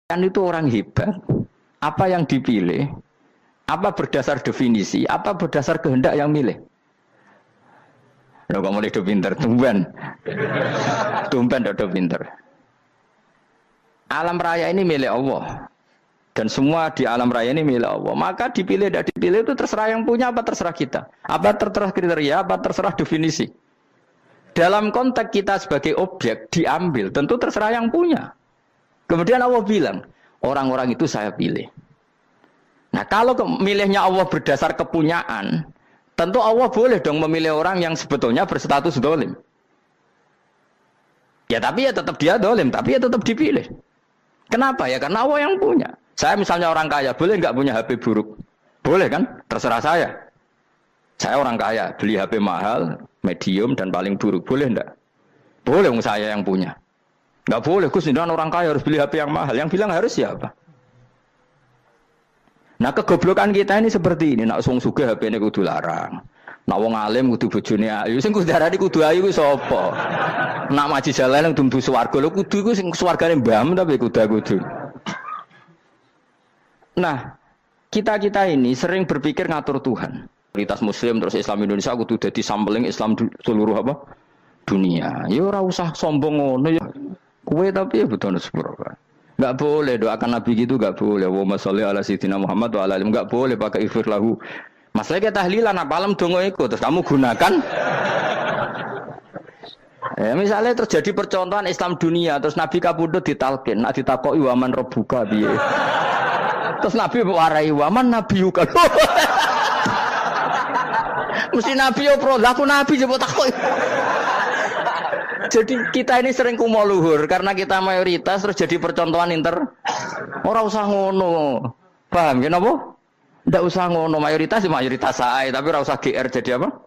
Kan itu orang hebat. Apa yang dipilih? Apa berdasar definisi? Apa berdasar kehendak yang milih? Lo kok mulai do pinter, tumben. Tumben do pinter. Alam raya ini milik Allah. Dan semua di alam raya ini milik Allah. Maka dipilih tidak dipilih itu terserah yang punya apa terserah kita. Apa terserah kriteria, apa terserah definisi. Dalam konteks kita sebagai objek diambil, tentu terserah yang punya. Kemudian Allah bilang, orang-orang itu saya pilih. Nah kalau milihnya Allah berdasar kepunyaan, tentu Allah boleh dong memilih orang yang sebetulnya berstatus dolim. Ya tapi ya tetap dia dolim, tapi ya tetap dipilih. Kenapa ya? Karena Allah yang punya. Saya misalnya orang kaya, boleh nggak punya HP buruk? Boleh kan? Terserah saya. Saya orang kaya, beli HP mahal, medium dan paling buruk. Boleh enggak? Boleh saya yang punya. Enggak boleh, Gus, orang kaya harus beli HP yang mahal. Yang bilang harus siapa? Nah, kegoblokan kita ini seperti ini. Nak wong sugih HP-ne kudu larang. Nak wong alim kudu bojone ayu. Sing kudu darani kudu ayu ku sapa? Nak maji jalan nang dumbu swarga lho kudu iku sing swargane mbam tapi kudu. Nah, kita ini sering berpikir ngatur Tuhan. Komunitas Muslim terus Islam Indonesia kudu dadi sampling Islam seluruh apa? Dunia. Ya ora usah sombong ngono ya. Kowe tapi ya betul sepuro. Enggak boleh doakan Nabi gitu, enggak boleh. Allahumma sholli ala sayyidina Muhammad wa ala alihi. Enggak boleh pakai ighfir lahu. Masalah kita tahlilan apalem donga iku terus kamu gunakan. Ya, misalnya terjadi percontohan Islam dunia terus Nabi kapundhut ditalkin, nak ditakoki waman rabbuka piye. Terus Nabi warai waman nabiyuka. Mesti Nabi yo pro, lah aku Nabi coba takut. Jadi kita ini sering kumo luhur karena kita mayoritas terus jadi percontohan Ora usah ngono. Paham ya napa? Ndak usah ngono, mayoritas saya, tapi ora usah GR jadi apa?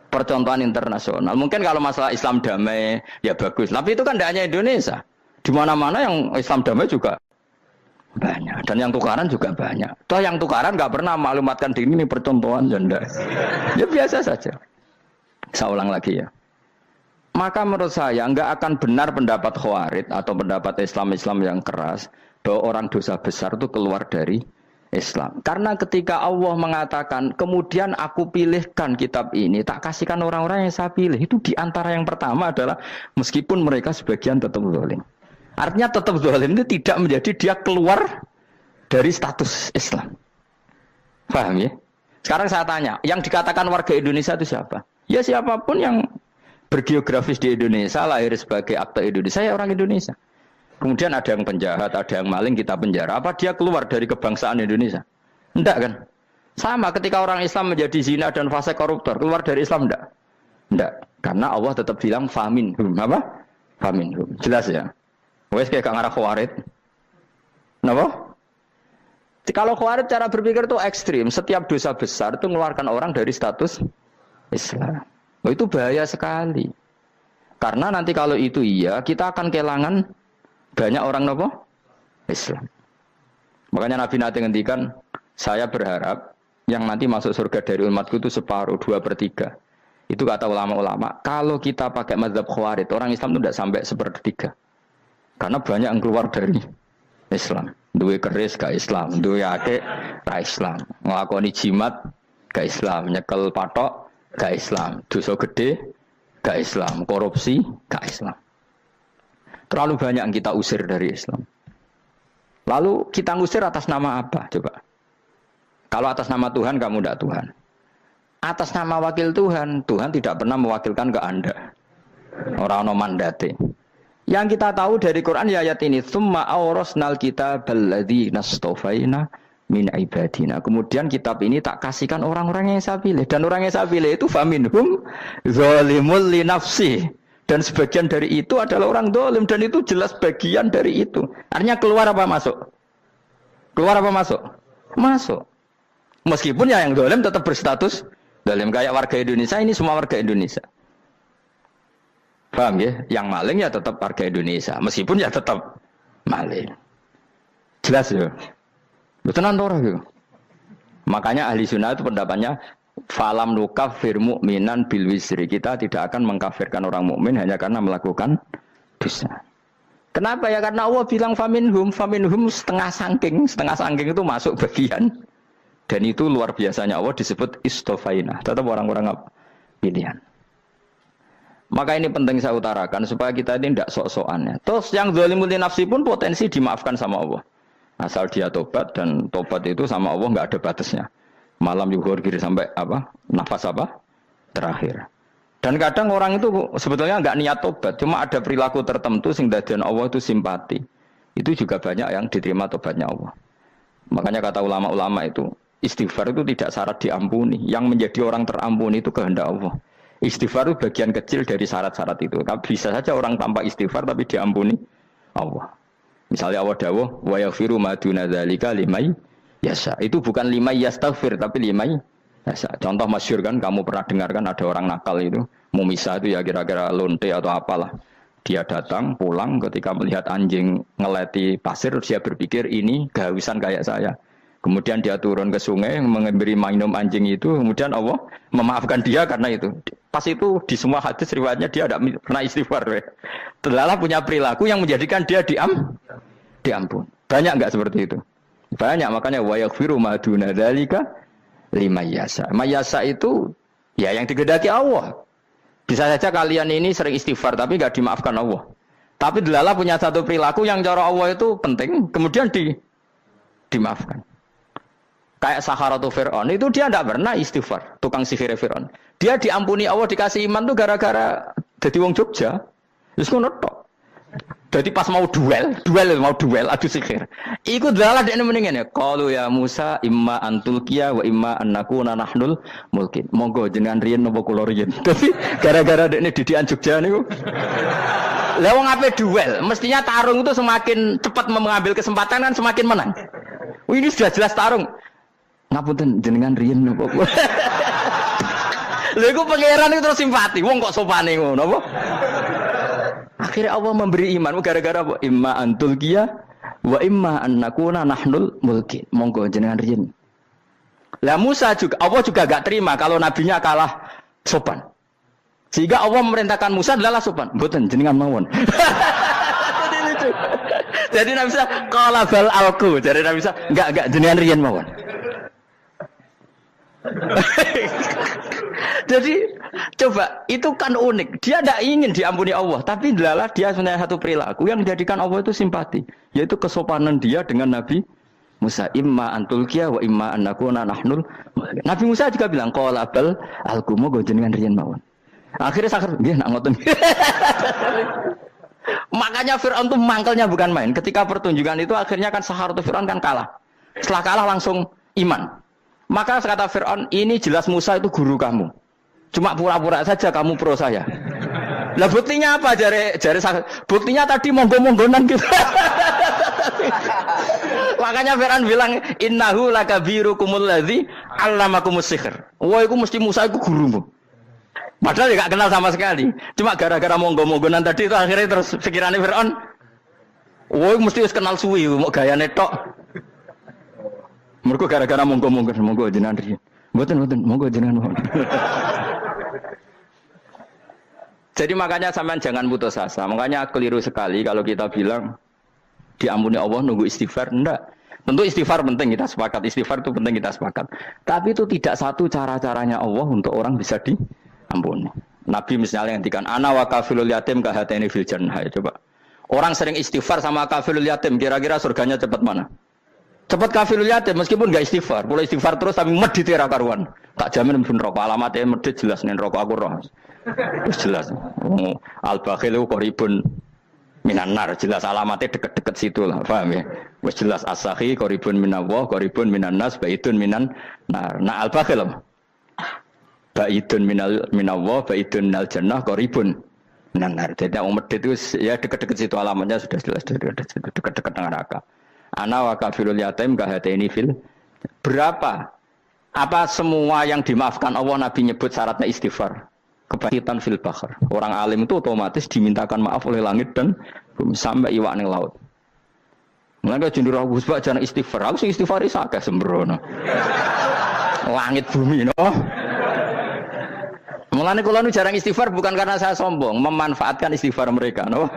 Percontohan internasional. Mungkin kalau masalah Islam damai ya bagus, tapi itu kan tidak hanya Indonesia. Di mana-mana yang Islam damai juga banyak dan yang tukaran juga banyak. Toh yang tukaran nggak pernah maklumatkan diri ini percontohan janda. Ya biasa saja. Saya ulang lagi ya. Maka menurut saya nggak akan benar pendapat Khawarij atau pendapat Islam yang keras bahwa orang dosa besar itu keluar dari Islam. Karena ketika Allah mengatakan kemudian aku pilihkan kitab ini tak kasihkan orang-orang yang saya pilih, itu diantara yang pertama adalah meskipun mereka sebagian tetap zalim. Artinya tetap zalim itu tidak menjadi dia keluar dari status Islam. Paham ya? Sekarang saya tanya, yang dikatakan warga Indonesia itu siapa? Ya siapapun yang bergeografis di Indonesia, lahir sebagai akte Indonesia, ya orang Indonesia. Kemudian ada yang penjahat, ada yang maling, kita penjara. Apa dia keluar dari kebangsaan Indonesia? Enggak kan? Sama ketika orang Islam menjadi zina dan fasik koruptor, keluar dari Islam enggak? Enggak. Karena Allah tetap bilang faminhum. Apa? Faminhum. Jelas ya? Wes kayak ngarah Khawarij. Kenapa? Kalau Khawarij cara berpikir itu ekstrim. Setiap dosa besar itu mengeluarkan orang dari status Islam. Oh, itu bahaya sekali. Karena nanti kalau itu iya, kita akan kehilangan banyak orang nopo Islam. Makanya Nabi nanti ngendikan, saya berharap yang nanti masuk surga dari umatku itu separuh, 2/3. Itu kata ulama-ulama. Kalau kita pakai mazhab Khawarij, orang Islam itu tidak sampai 1/3. Karena banyak yang keluar dari Islam. Duwe keris gak Islam, duwe akeh gak Islam, nglakoni jimat gak Islam, nyekel patok gak Islam, dosa gede gak Islam, korupsi gak Islam. Terlalu banyak yang kita usir dari Islam. Lalu kita ngusir atas nama apa? Coba. Kalau atas nama Tuhan kamu tidak Tuhan. Atas nama wakil Tuhan, Tuhan tidak pernah mewakilkan ke Anda. Orang-orang mandate. Yang kita tahu dari Quran ya ayat ini, tsumma awrasnal kitabal ladzina astafaina min ibadina. Kemudian kitab ini tak kasihkan orang-orang yang saya pilih, dan orang yang saya pilih itu faminhum zalimul li nafsi, dan sebagian dari itu adalah orang zalim, dan itu jelas bagian dari itu. Artinya keluar apa masuk? Keluar apa masuk? Masuk. Meskipun ya yang zalim tetap berstatus zalim, kayak warga Indonesia ini semua warga Indonesia. Paham ya? Yang maling ya tetap warga Indonesia, meskipun ya tetap maling. Jelas ya? Betul ora gitu. Makanya ahli sunnah itu pendapatnya falam nukafir mu'minan bil wisri. Kita tidak akan mengkafirkan orang mukmin hanya karena melakukan dosa. Kenapa ya? Karena Allah bilang faminhum setengah sangking itu masuk bagian. Dan itu luar biasanya Allah disebut istofaina. Tetap orang-orang pilihan. Maka ini penting saya utarakan supaya kita ini tidak sok-sokan ya. Terus yang zalimul nafsi pun potensi dimaafkan sama Allah. Asal dia tobat dan tobat itu sama Allah nggak ada batasnya. Malam yuhur kiri sampai apa? Nafas apa? Terakhir. Dan kadang orang itu sebetulnya nggak niat tobat, cuma ada perilaku tertentu sehingga dadian Allah itu simpati. Itu juga banyak yang diterima tobatnya Allah. Makanya kata ulama-ulama itu, istighfar itu tidak syarat diampuni. Yang menjadi orang terampuni itu kehendak Allah. Istighfar itu bagian kecil dari syarat-syarat itu. Bisa saja orang tanpa istighfar tapi diampuni Allah. Misalnya Allah dawuh, wa yaghfiru ma duna dzalika limay yasha. Itu bukan limay yastaghfir tapi limay yasha. Contoh masyhur kan, kamu pernah dengar kan ada orang nakal itu, mumisa itu ya kira-kira lonte atau apalah. Dia datang pulang ketika melihat anjing ngeleti pasir, dia berpikir ini kehausan kayak saya. Kemudian dia turun ke sungai memberi minum anjing itu, kemudian Allah memaafkan dia karena itu. Pas itu di semua hadis riwayatnya dia tidak pernah istighfar. Terlalu punya perilaku yang menjadikan dia diampun. Banyak enggak seperti itu? Banyak, makanya wa yaghfiru ma duna dzalika limayasa. Mayasa itu ya yang digedaki Allah. Bisa saja kalian ini sering istighfar tapi enggak dimaafkan Allah. Tapi delala punya satu perilaku yang cara Allah itu penting, kemudian dimaafkan. Kayak Saharatu Fir'aun, itu dia tidak pernah istighfar, tukang sihir Fir'aun. Dia diampuni Allah, dikasih iman tuh gara-gara jadi wong Jogja. Terus ngono tok. Jadi pas mau duel adu sihir. Iku dalah dekne mendingan ya. Qalu ya Musa imma antulqiya wa imma annakuna nahnul mulkin. Monggo jenengan riyen napa kula riyen. Dadi gara-gara dekne didikan Jogja niku. Lah wong ape duel, mestinya tarung itu semakin cepat mengambil kesempatan kan semakin menang. Ini sudah jelas tarung. Ngapunten jenengan riyen napa kula. Lha iku pangeran itu terus simpati. Wong kok sopane ngono apa? Akhirnya Allah memberi iman gara-gara apa? Imma antulqiya wa imma annakuna nahnul mulkin. Monggo jenengan riyen. Lah Musa juga Allah juga enggak terima kalau nabinya kalah sopan. Sehingga Allah memerintahkan Musa adalah sopan. Mboten jenengan mawon. Jadi Nabi Musa qala bal alqu. Jadi Nabi Musa enggak jenengan riyen mawon. Jadi coba itu kan unik. Dia tidak ingin diampuni Allah, tapi adalah dia sebenarnya satu perilaku yang menjadikan Allah itu simpati, yaitu kesopanan dia dengan Nabi Musa. Imma antulqiya wa imma annakuna nahnul. Nabi Musa juga bilang qala bal alqumu go jenengan riyen mawon. Akhirnya sakar nggih nak ngoten. Makanya Firaun itu mangkelnya bukan main. Ketika pertunjukan itu akhirnya kan Saharatu Firaun kan kalah. Setelah kalah langsung iman. Maka kata Fir'aun, ini jelas Musa itu guru kamu. Cuma pura-pura saja kamu pro saya. Lah buktinya apa? Jare buktinya tadi monggo-monggonan gitu. Makanya Fir'aun bilang, innahu lakabirukumul ladzi 'allamakumus sihr. Wah, itu mesti Musa itu gurumu. Padahal dia gak kenal sama sekali. Cuma gara-gara monggo-monggonan tadi itu akhirnya terus pikirannya Fir'aun, wah, mesti harus kenal suwi, mau gayane tok. Mergo gara-gara monggo jenengan riyen. Mboten monggo jenengan mawon. Jadi makanya sampean jangan putus asa. Makanya keliru sekali kalau kita bilang diampuni Allah nunggu istighfar. Enggak. Tentu istighfar penting, kita sepakat. Istighfar itu penting, kita sepakat. Tapi itu tidak satu cara-caranya Allah untuk orang bisa diampuni. Nabi misalnya ngendikan ana wa kafilul yatim ka hatani fil jannah. Coba. Orang sering istighfar sama kafilul yatim, kira-kira surganya cepat mana? Cepat kafirul yatim meskipun enggak istighfar, boleh istighfar terus tapi medit ra karuan. Tak jamin mlebu neraka, alamatnya medit jelas ning neraka aku roh. Wis jelas. Al bakhilu qaribun minan nar, jelas alamatnya deket-deket situ lah, paham ya? Wis jelas as-sakhi qaribun minallah, qaribun minan nas, baitun minan nar. Nah al bakhil baitun minallah, baitun minal jannah, qaribun minan nar. Jadi wong medit itu ya deket-deket situ alamatnya sudah jelas deket-deket neraka. Ana wa kafirul yatim kahateni fil. Berapa? Apa semua yang dimaafkan Allah Nabi nyebut syaratnya istighfar? Kebahitan fil bahr. Orang alim itu otomatis dimintakan maaf oleh langit dan bumi sampai iwak ning laut. Mulane jendur aku sebab jarang istighfar. Aku sing istighfar is akeh sembrono. Langit bumi no. Mulane kula nu jarang istighfar bukan karena saya sombong, memanfaatkan istighfar mereka no.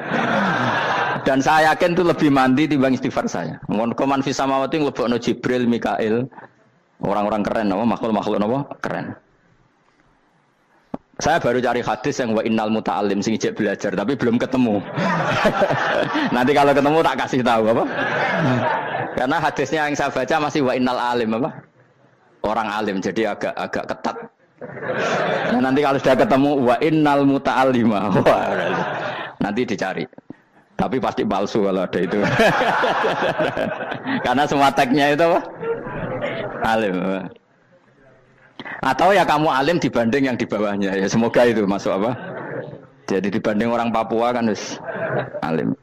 Dan saya yakin itu lebih mandi timbang istighfar saya. Koman fi samawati nglebokno Jibril, Mikail. Orang-orang keren apa makhluk-makhluk apa keren. Saya baru cari hadis yang wa innal muta'allim sing ijek belajar tapi belum ketemu. Nanti kalau ketemu tak kasih tahu apa? Karena hadisnya yang saya baca masih wa innal alim apa? Orang alim jadi agak ketat. Nah, nanti kalau sudah ketemu wa innal muta'allima. Wah, nanti dicari. Tapi pasti palsu kalau ada itu. Karena semua tagnya itu apa? Alim. Atau ya kamu alim dibanding yang di bawahnya. Ya semoga itu masuk apa? Jadi dibanding orang Papua kan harus alim.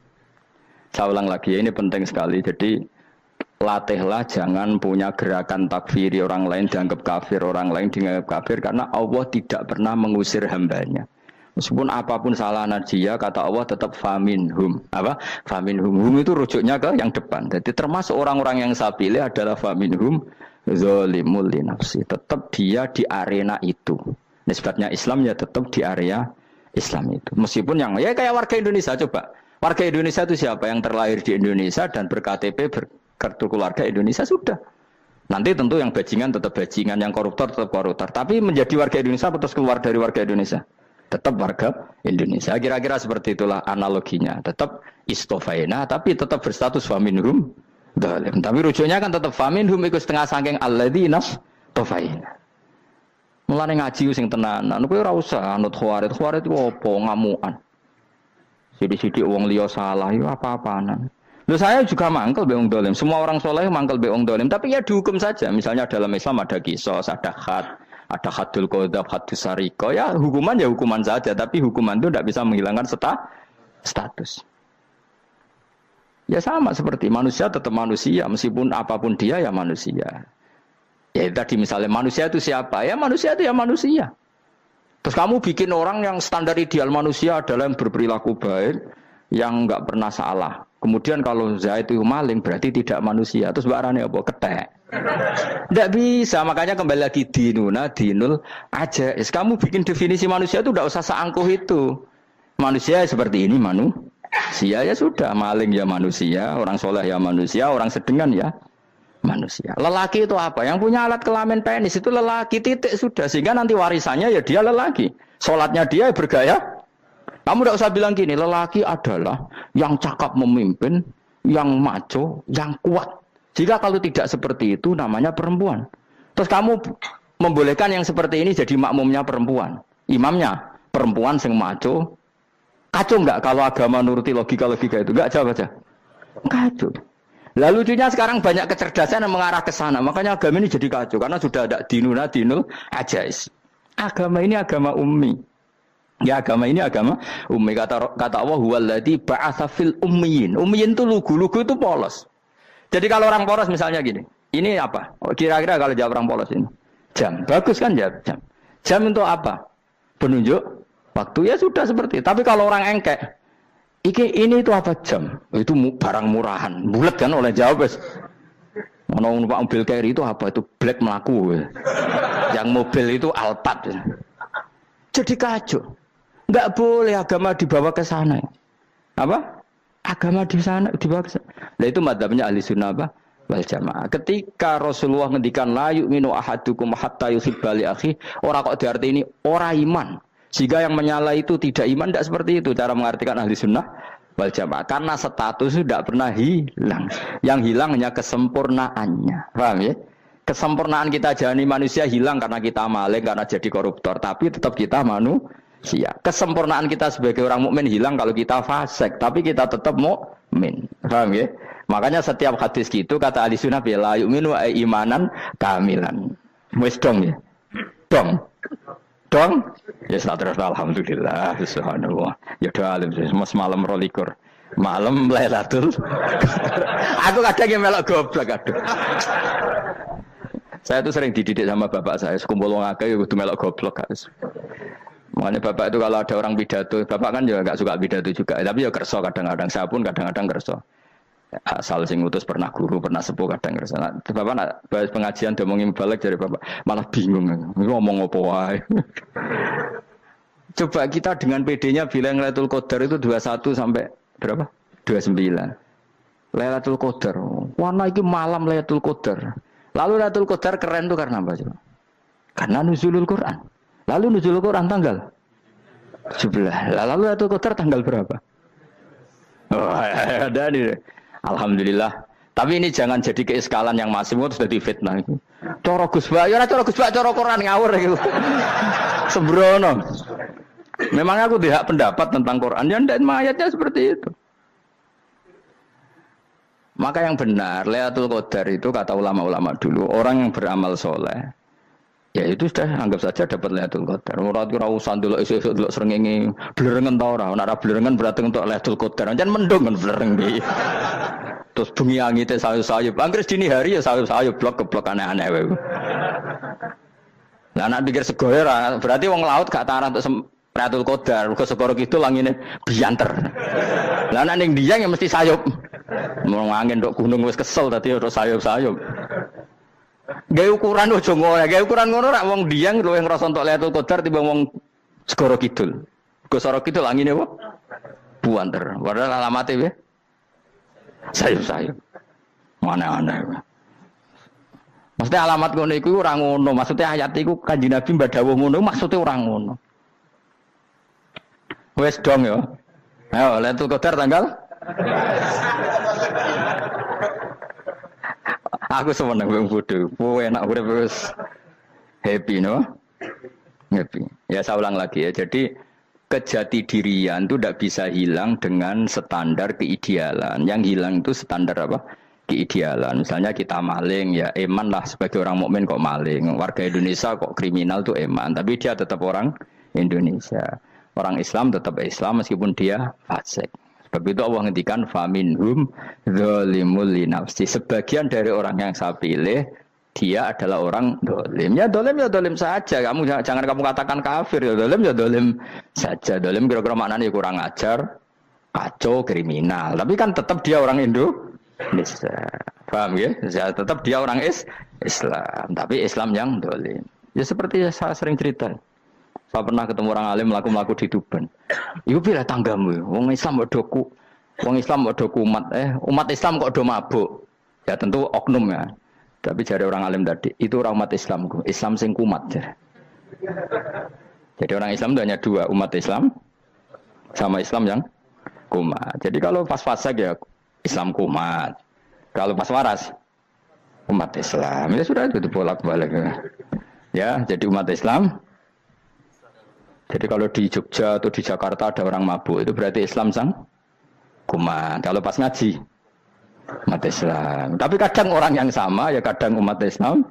Saya ulang lagi ya, ini penting sekali. Jadi latihlah jangan punya gerakan takfiri orang lain dianggap kafir, orang lain dianggap kafir karena Allah tidak pernah mengusir hambanya. Meskipun apapun salah dia, kata Allah tetap faminhum. Apa? Faminhum. Hum itu rujuknya ke yang depan. Jadi termasuk orang-orang yang saya pilih adalah faminhum zalimul li nafsi. Tetap dia di arena itu. Nisbatnya Islam ya tetap di area Islam itu. Meskipun yang ya kayak warga Indonesia coba. Warga Indonesia itu siapa? Yang terlahir di Indonesia dan ber-KTP berkartu keluarga Indonesia sudah. Nanti tentu yang bajingan tetap bajingan, yang koruptor tetap koruptor. Tapi menjadi warga Indonesia terus keluar dari warga Indonesia. Tetap warga Indonesia. Kira-kira seperti itulah analoginya. Tetap istofaina, tapi tetap berstatus faminhum dalim. Tapi rujuknya kan tetap faminhum ikut setengah sangking alladzina tofaina. Mulane ngaji sing tenanan. Kowe ora usah anut khawarit. Khawarit itu apa? Ngamukan. Sidik-sidik wong liya salah itu apa-apaanan. Loh saya juga mangkel be wong dolim. Semua orang soleh mangkel be wong dolim. Tapi ya dihukum saja. Misalnya dalam Islam ada kisos, ada khat. Ada hadul qadzaf, hadus sariko, ya hukuman saja, tapi hukuman itu tidak bisa menghilangkan status. Ya sama seperti manusia tetap manusia, meskipun apapun dia ya manusia. Ya tadi misalnya manusia itu siapa? Ya manusia itu ya manusia. Terus kamu bikin orang yang standar ideal manusia adalah yang berperilaku baik, yang nggak pernah salah. Kemudian kalau Zaid itu maling berarti tidak manusia. Terus barangnya apa? Ketek. Tidak bisa, makanya kembali lagi dinul aja. Kamu bikin definisi manusia itu tidak usah seangkuh itu. Manusia seperti ini manusia ya sudah, maling ya manusia, orang soleh ya manusia, orang sedengan ya manusia. Lelaki itu apa? Yang punya alat kelamin penis itu lelaki titik sudah. Sehingga nanti warisannya ya dia lelaki. Sholatnya dia bergaya. Kamu tidak usah bilang gini, lelaki adalah yang cakap memimpin, yang maco, yang kuat. Jika kalau tidak seperti itu namanya perempuan. Terus kamu membolehkan yang seperti ini jadi makmumnya perempuan. Imamnya perempuan sing maco. Kacau enggak kalau agama nuruti logika-logika itu? Enggak jawab aja. Kacau. Lalu lucunya sekarang banyak kecerdasan yang mengarah ke sana. Makanya agama ini jadi kacau. Karena sudah ada dinul ajais. Agama ini agama ummi. Ya agama ini agama ummi. Kata Allah huwallazi ba'atsa fil ummiyin. Ummiyin itu lugu-lugu itu polos. Jadi kalau orang polos misalnya gini, ini apa? Kira-kira kalau jawab orang polos ini, jam. Bagus kan jawab jam. Jam untuk apa? Penunjuk waktu ya sudah seperti. Tapi kalau orang engkek, ini itu apa jam? Itu barang murahan. Bulat kan oleh jawab. Mau numpak mobil carry itu apa? Itu black melaku. Yang mobil itu Alphard. Jadi kacau. Enggak boleh agama dibawa ke sana. Apa? Agama di sana dibawa ke sana. Nah itu madzhabnya ahli sunnah apa? Wal jamaah. Ketika Rasulullah ngendikan la yu'minu ahadukum hatta yuhibba li akhi, ora kok diarti ini ora iman. Jika yang menyala itu tidak iman, tidak seperti itu cara mengartikan ahli sunnah wal jamaah. Karena status itu tidak pernah hilang. Yang hilang hanya kesempurnaannya. Paham ya? Kesempurnaan kita jadi manusia hilang karena kita maling, karena jadi koruptor. Tapi tetap kita manusia. Kesempurnaan kita sebagai orang mukmin hilang kalau kita fasik, tapi kita tetap mukmin. Paham ya? Makanya setiap hadis gitu kata ahli sunnah la yu'minu imanan kamilan. Wis dong ya. Dong. Ya terus alhamdulillah subhanallah. Ya doa alim semalam 12. Malam Lailatul. Aku kadang yang melok goblok aduh. Saya tuh sering dididik sama bapak saya, sekumpul wong akeh ya kudu melok goblok guys. Makanya bapak itu kalau ada orang pidato, bapak kan juga enggak suka pidato juga, tapi ya kerso kadang-kadang, saya pun kadang-kadang kerso. Asal sing ngutus pernah guru, pernah sepuh kadang kerso. Nah, bapak nak bahas pengajian ngomongin balik dari bapak, malah bingung. Ngomong apa wae. Coba kita dengan PD-nya bilang Lailatul Qadar itu 21 sampai berapa? 29. Lailatul Qadar. Warna iki malam Lailatul Qadar. Lalu Lailatul Qadar keren tuh karena apa coba? Karena nuzulul Quran. Lalu nuzulul Quran tanggal 17. Lalu Lailatul Qadar tanggal berapa? Oh, ada nih. Alhamdulillah. Tapi ini jangan jadi keiskalan yang masih itu sudah difitnah. Coro Gus Bak, ya coro Gus Bak, coro Quran ngawur gitu. Sembrono. Memang aku tidak pendapat tentang Quran, ya dan ayatnya seperti itu. Maka yang benar, Lailatul Qadar itu kata ulama-ulama dulu, orang yang beramal soleh, ya itu sudah anggap saja dapat Lailatul Qadar. Ora usah ndelok esuk-esuk ndelok srengenge blerengen ta ora. Nek ora blerengen berarti untuk Lailatul Qadar. Jan mendung kan blereng iki. Terus bengi angite sayup-sayup. Anggere dini hari ya sayup-sayup blok-blok aneh-aneh wae. Lah nek pikir segoe ora, berarti wong laut gak tarah untuk Lailatul Qadar. Mergo segoro kidul angine bianter. Lah nek ning Dieng ya mesti sayup. Mau angin tok gunung wis kesel dadi ora sayup-sayup. Gawe ukuran ojo ngono, gawe ukuran ngono rak wong Dieng luwih ngrasa entuk Lailatul Qadar timbang wong segoro kidul. Go segoro kidul angine apa? Buanter. Padahal alamate piye? Sayup-sayup. Mana-mana. Maksudnya alamat ngono iku ora ngono, maksudnya ayat iku Kanjeng Nabi mbadhawuh ngono, maksudnya ora ngono. Wes dong ya. Ayo Lailatul Qadar tanggal aku seneng wong bodho. Kowe enak urip wis happy no? Happy. Ya saya ulang lagi ya. Jadi kejati dirian itu tidak bisa hilang dengan standar keidealan. Yang hilang itu standar apa? Keidealan. Misalnya kita maling, ya eman lah sebagai orang mukmin kok maling. Warga Indonesia kok kriminal tuh eman, tapi dia tetap orang Indonesia. Orang Islam tetap Islam meskipun dia fasik. Sebab itu Allah ngendikan faminhum zalimul linafsi. Sebagian dari orang yang saya pilih dia adalah orang dolim. Ya dolim saja. Kamu jangan kamu katakan kafir. Ya dolim saja. Dolim kira-kira maknanya kurang ajar, kacau, kriminal. Tapi kan tetap dia orang Indonesia. Paham ya? Ya tetap dia orang Islam. Tapi Islam yang dolim. Ya seperti saya sering cerita. Saya pernah ketemu orang alim melaku-melaku di Tuban. Iku pilih tanggamu. Wong Islam kok doku. Wong Islam kok doku umat. Umat Islam kok do mabuk. Ya tentu oknum ya. Tapi jari orang alim tadi, itu orang umat Islam. Islam sing kumat. Jadi orang Islam itu hanya dua, umat Islam sama Islam yang kumat. Jadi kalau pas fasik ya Islam kumat. Kalau pas waras umat Islam. Ya sudah itu bolak-balik. Ya, jadi umat Islam. Jadi kalau di Jogja atau di Jakarta ada orang mabuk, itu berarti Islam sang kumat. Kalau pas ngaji umat Islam. Tapi kadang orang yang sama ya kadang umat Islam,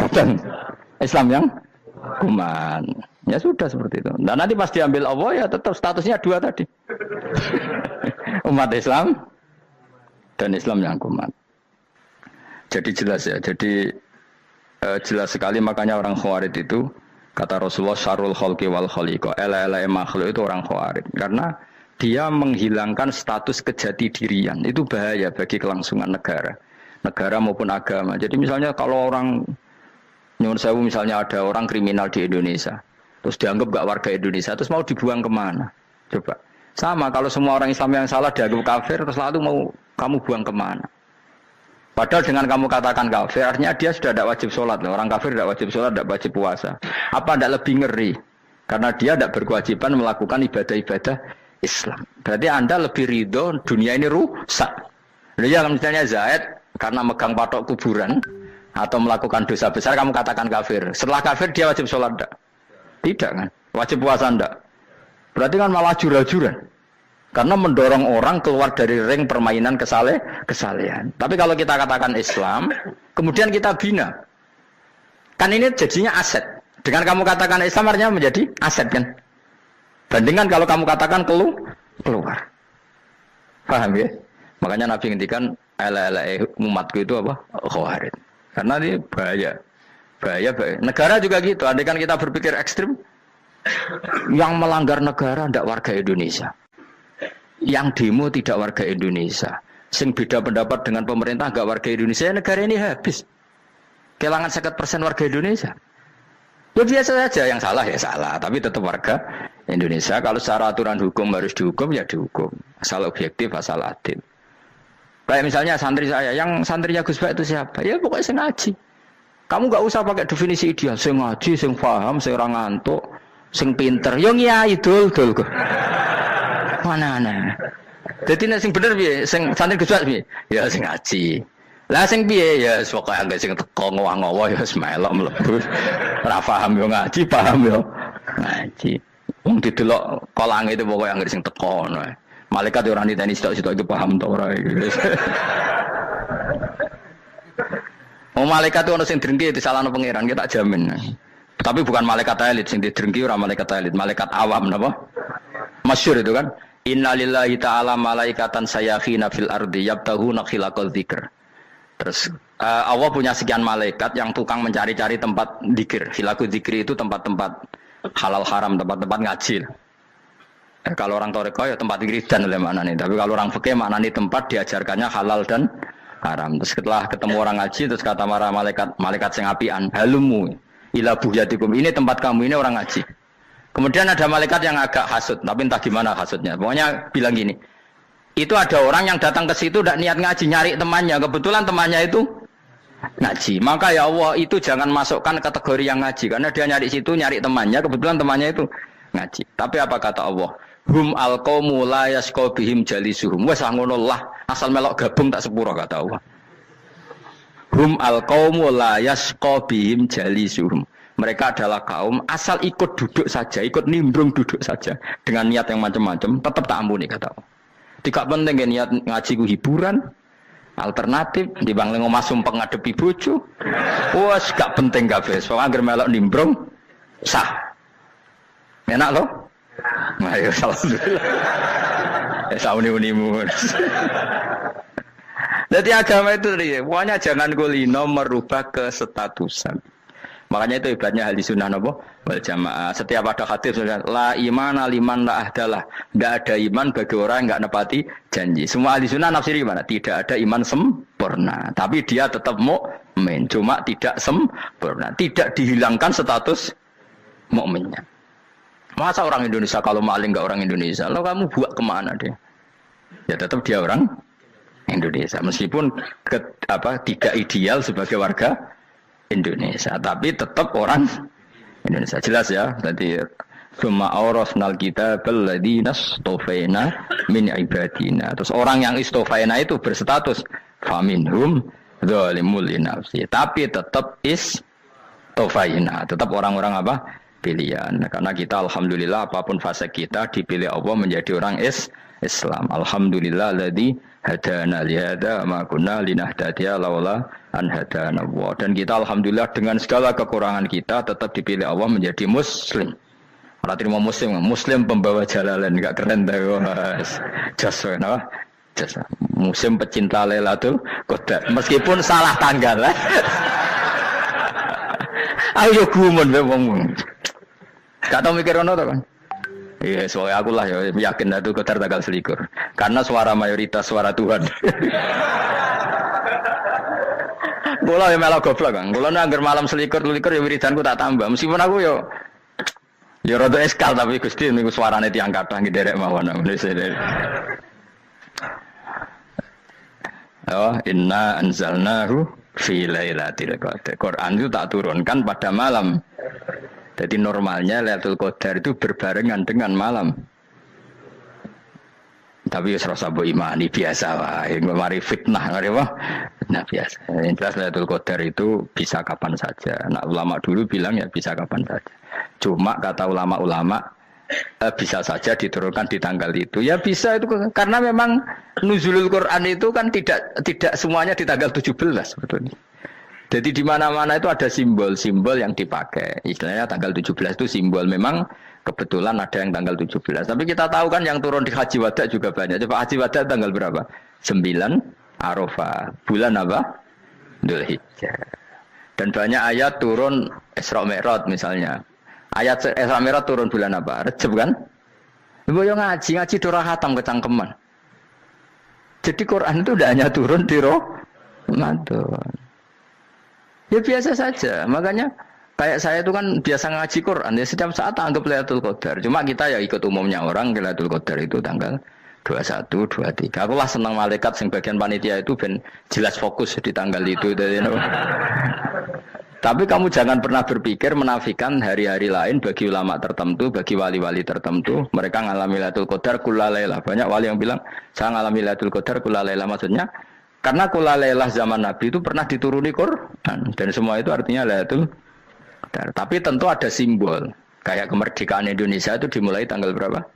kadang Islam yang kuman. Ya sudah seperti itu. Dan nanti pas diambil Allah ya tetap statusnya dua tadi. Umat Islam dan Islam yang kuman. Jadi jelas ya. Jadi jelas sekali makanya orang Khawarij itu kata Rasulullah syarrul khalqi wal khaliqa. Ela-ela makhluk itu orang Khawarij karena dia menghilangkan status kejati dirian. Itu bahaya bagi kelangsungan negara maupun agama. Jadi misalnya kalau orang nyuwun sewu misalnya ada orang kriminal di Indonesia, terus dianggap gak warga Indonesia, terus mau dibuang kemana? Coba. Sama kalau semua orang Islam yang salah dianggap kafir, terus lalu mau kamu buang kemana? Padahal dengan kamu katakan kafir, artinya dia sudah tidak wajib sholat. Orang kafir tidak wajib sholat, tidak wajib puasa. Apa tidak lebih ngeri? Karena dia tidak berkewajiban melakukan ibadah-ibadah Islam. Berarti Anda lebih ridho dunia ini rusak. Ya misalnya Zaid karena megang patok kuburan atau melakukan dosa besar kamu katakan kafir. Setelah kafir dia wajib sholat enggak? Tidak kan? Wajib puasa enggak? Berarti kan malah jura-juran. Karena mendorong orang keluar dari ring permainan kesalehan. Tapi kalau kita katakan Islam, kemudian kita bina. Kan ini jadinya aset. Dengan kamu katakan Islam artinya menjadi aset kan? Bandingkan kalau kamu katakan keluar. Paham ya? Makanya Nabi ngendikan ala umatku itu apa? Khawarij. Karena ini bahaya. Bahaya. Negara juga gitu. Andaikan kita berpikir ekstrim, yang melanggar negara tidak warga Indonesia. Yang demo tidak warga Indonesia. Sing beda pendapat dengan pemerintah enggak warga Indonesia, negara ini habis. Kehilangan 50% warga Indonesia. Ya biasa saja, yang salah ya salah, tapi tetap warga Indonesia. Kalau secara aturan hukum harus dihukum ya dihukum, asal objektif, asal adil. Kayak misalnya santri saya, yang santrinya Gus Bak itu siapa? Ya pokoknya sing ngaji. Kamu nggak usah pakai definisi ideal, sing ngaji, sing paham, sing ora ngantuk, sing pinter. Yo ngiyai dul kok. Mana. Jadi nek sing bener piye? Sing santri Gus Bak piye? Ya sing ngaji. Lah sing piye ya pokoke anggere sing teko ngowah-ngowah ya wis melok mlebu. Ora paham yo ngaji, paham yo ngaji. Wong didelok kolange itu pokoke anggere sing teko ngono. Malaikat ora niteni sitok-sitok iki paham ta ora iki. Oh malaikat itu ono sing drengki disalahno pangeran kita jamin. Tapi bukan malaikat elit sing didrengki ora malaikat elit, malaikat awam napa? Masyhur itu kan. Innalillahi ta'ala malaikatan sayakhina fil ardi yabtahuna khilaqal dzikr. Terus Allah punya sekian malaikat yang tukang mencari-cari tempat dzikir. Khilaqul dzikri itu tempat-tempat halal haram, tempat-tempat ngaji. Kalau orang toreko ya tempat wiridan oleh makna nih. Tapi kalau orang fikih makna nih tempat diajarkannya halal dan haram. Terus setelah ketemu orang ngaji terus kata para malaikat sing apian, halumu ila buhyatikum. Ini tempat kamu, ini orang ngaji. Kemudian ada malaikat yang agak hasud, tapi entah gimana hasudnya. Pokoknya bilang gini, itu ada orang yang datang ke situ tidak niat ngaji, nyari temannya. Kebetulan temannya itu ngaji. Maka ya Allah itu jangan masukkan kategori yang ngaji, karena dia nyari situ nyari temannya. Kebetulan temannya itu ngaji. Tapi apa kata Allah? Hum alqaumu la yasqa bihim jalisuhum. Wes ngono lah, asal melok gabung tak sepuro kata Allah. Hum alqaumu la yasqa bihim jalisuhum. Mereka adalah kaum asal ikut duduk saja, ikut nimbrung duduk saja dengan niat yang macam-macam, tetap tak ampuni kata Allah. Tidak penting ya niat ngaji ku hiburan, alternatif dibanding ngomah sumpeng ngadepi bojo. Wes gak penting kabeh. Soale anggere melok nimbrung sah. Enak loh? Nah, ya alhamdulillah. Ya sauni-unimu. Jadi agama itu pokoknya jangan kulino merubah kesestatusan. Makanya itu ibaratnya ahli sunnah napa wal jamaah. Setiap ada hadis la imana liman la ahdalah. Tidak ada iman bagi orang yang enggak nepati janji. Semua ahli sunnah nafsiri gimana? Tidak ada iman sempurna, tapi dia tetap mukmin, cuma tidak sempurna. Tidak dihilangkan status mukminnya. Masa orang Indonesia kalau maling enggak orang Indonesia? Lo kamu buat kemana dia? Ya tetap dia orang Indonesia meskipun tidak ideal sebagai warga Indonesia, tapi tetap orang Indonesia. Jelas ya. Tadi summa awrasnal kitabal ladzina istofaina min ibadina. Terus orang yang istofaina itu berstatus faminhum zalimul linafsi. Tapi tetap istofaina, tetap orang-orang apa? Pilihan. Karena kita alhamdulillah apapun fase kita dipilih Allah menjadi orang Islam. Alhamdulillah alladzi hadana lihada ma kunna linahtadiya laula an hadana Allah. Dan kita alhamdulillah dengan segala kekurangan kita tetap dipilih Allah menjadi muslim. Ora terima muslim pembawa jalalan, enggak keren ta Mas. Jasa napa? Jasa. Muslim pecinta Lailatul Qadar. Meskipun salah tanggal. Ayo gumun wae wong. Gak tau mikir ono to kan? Iya, soalnya aku lah ya yakin itu Qadar tanggal 21. Karena suara mayoritas suara Tuhan. Kula ya melok goblok kan. Kula nek malam 21 ya wiridanku tak tambah. Meskipun aku ya rada eskal tapi Gusti niku suarane tiyang kathah nderek mawon. Oh, inna anzalnahu fi lailatul qadar. Quran itu tak turunkan pada malam. Jadi normalnya Lailatul Qadar itu berbarengan dengan malam. Tapi wis rasa mbok imani biasa wae, mari fitnah ngene wah. Nah biasa. Yang jelas Lailatul Qadar itu bisa kapan saja. Nah ulama dulu bilang ya bisa kapan saja. Cuma kata ulama-ulama bisa saja diturunkan di tanggal itu. Ya bisa itu karena memang nuzulul Quran itu kan tidak semuanya di tanggal 17 sebetulnya. Jadi di mana-mana itu ada simbol-simbol yang dipakai. Istilahnya tanggal 17 itu simbol. Memang kebetulan ada yang tanggal 17. Tapi kita tahu kan yang turun di Haji Wada juga banyak. Coba Haji Wada tanggal berapa? 9 Arafah. Bulan apa? Dzulhijjah. Dan banyak ayat turun Isra Mi'raj misalnya. Ayat Isra Mi'raj turun bulan apa? Rejab kan? Ibu yang ngaji dora khatam kecangkeman. Jadi Quran itu tidak hanya turun di Ramadan. Ya biasa saja. Makanya Kayak saya itu kan biasa ngaji Quran, ya setiap saat anggap Lailatul Qadar. Cuma kita ya ikut umumnya orang, Lailatul Qadar itu tanggal 21, 23. Aku lah senang malaikat sing bagian panitia itu ben jelas fokus di tanggal itu. Tapi kamu jangan pernah berpikir menafikan hari-hari lain bagi ulama tertentu, bagi wali-wali tertentu. Mereka ngalami Lailatul Qadar kullailah. Banyak wali yang bilang, saya ngalami Lailatul Qadar kullailah. Maksudnya, karena kullailah zaman Nabi itu pernah dituruni Quran. Dan semua itu artinya Lailatul Qadar. Tapi tentu ada simbol. Kayak kemerdekaan Indonesia itu dimulai tanggal berapa?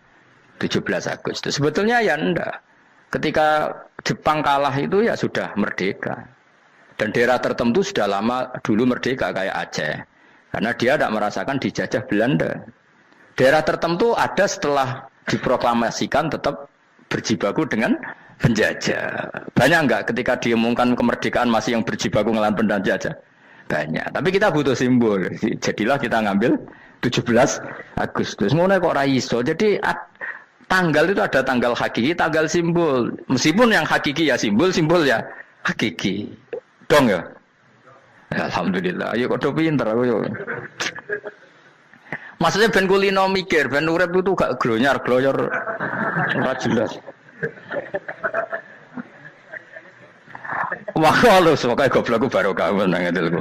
17 Agustus. Sebetulnya ya enggak. Ketika Jepang kalah itu ya sudah merdeka. Dan daerah tertentu sudah lama dulu merdeka kayak Aceh. Karena dia tidak merasakan dijajah Belanda. Daerah tertentu ada setelah diproklamasikan tetap berjibaku dengan penjajah. Banyak enggak ketika diumumkan kemerdekaan masih yang berjibaku ngelawan penjajah? Banyak. Tapi kita butuh simbol. Jadilah kita ngambil 17 Agustus. Ngono kok ra iso. Jadi tanggal itu ada tanggal hakiki, tanggal simbol. Meskipun yang hakiki ya simbol, simbol ya hakiki. Dong ya? Alhamdulillah. Ayo kok pinter aku yo. Maksudnya ben kulino mikir, ben urip itu gak glonyar-glonyor ora jelas. Wah, lu semoga goblokku barokah menang itu.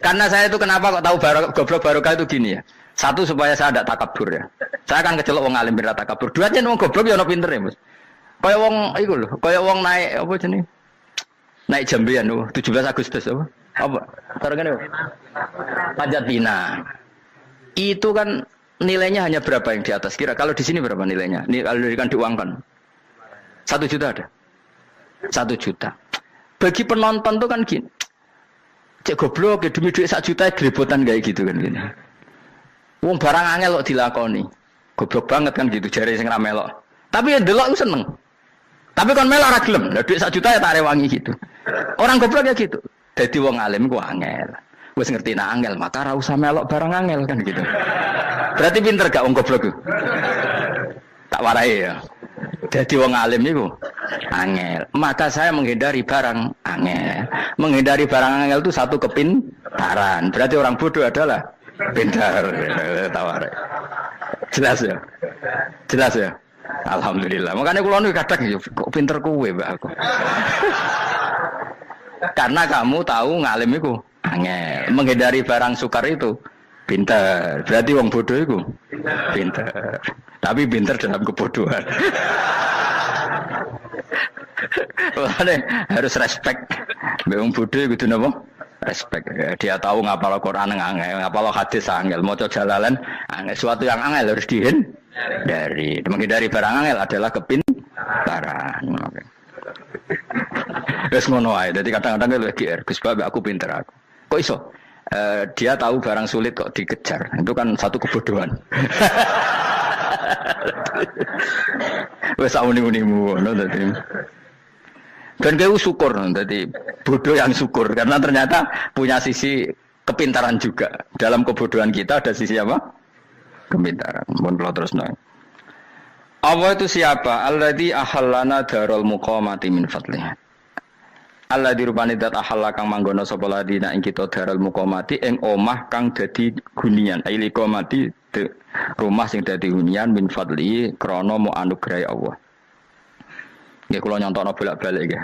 Karena saya itu kenapa kok tahu goblok barokah itu gini ya. Satu supaya saya tidak takabur ya. Saya akan kecelok wong alim berat takabur. Dua aja wong goblok ya ono pinter ya, Mas. Kaya wong iku lho, kaya wong naik apa jenenge? Naik jambian lho, 17 Agustus apa? Apa? Tarengane apa? Panjat Pinang. Itu kan nilainya hanya berapa yang di atas kira? Kalau di sini berapa nilainya? Kalau diberikan diuangkan. 1 juta ada. 1 juta. Bagi penonton tuh kan gini. Cek goblok ya demi duit 1 juta grebotan kayak gitu kan gini. Wong barang angel kok dilakoni. Goblok banget kan gitu jare sing ra melok. Tapi ya delok seneng. Tapi kon melok ora gelem. Lah duit 1 juta ya tak rewangi gitu. Orang goblok ya gitu. Dadi wong alim ku angel. Wis ngerti nak angel maka ora usah melok barang angel kan gitu. Berarti pinter gak wong goblok ku? Tak warai ya. Jadi wong alim niku angel. Maka saya menghindari barang angel. Menghindari barang angel itu satu kepintaran. Berarti orang bodoh adalah pintar. Tawarai. Jelas ya? Jelas ya? Alhamdulillah. Makanya kula niku kadang kok pinter kowe, Mbak aku. Karena kamu tahu ngalim iku angel. Menghindari barang sukar itu pintar. Berarti wong bodoh iku pintar. Tapi pintar dalam kebodohan. Makanya harus respect. Wong bodoh kudu napa? Respect. Dia tahu ngapal Quran angel, ngapal hadis angel, maca jalalan angel. Suatu yang angel harus dihindari. Menghindari barang angel adalah kepintaran. Wes ngono ae. Dadi kadang-kadang lho GR, Gus Bab aku pinter aku. Kok iso? Dia tahu barang sulit kok dikejar. Itu kan satu kebodohan. Wes uni-unimu ngono dadi. Dan kau syukur dadi bodoh yang syukur karena ternyata punya sisi kepintaran juga. Dalam kebodohan kita ada sisi apa? Kepintaran. Mohon kula terusno. Allah itu siapa? Alladzi ahallana darul muqamati min fadlih. Alladzi rupane dat ahalla kang manggono sapa ladina ing kita darul muqamati ing omah kang dadi hunian. Aili qamati rumah sing dadi hunian min fadli krana mu anugerah Allah. Nggih kula nyontokno bolak-balik nggih.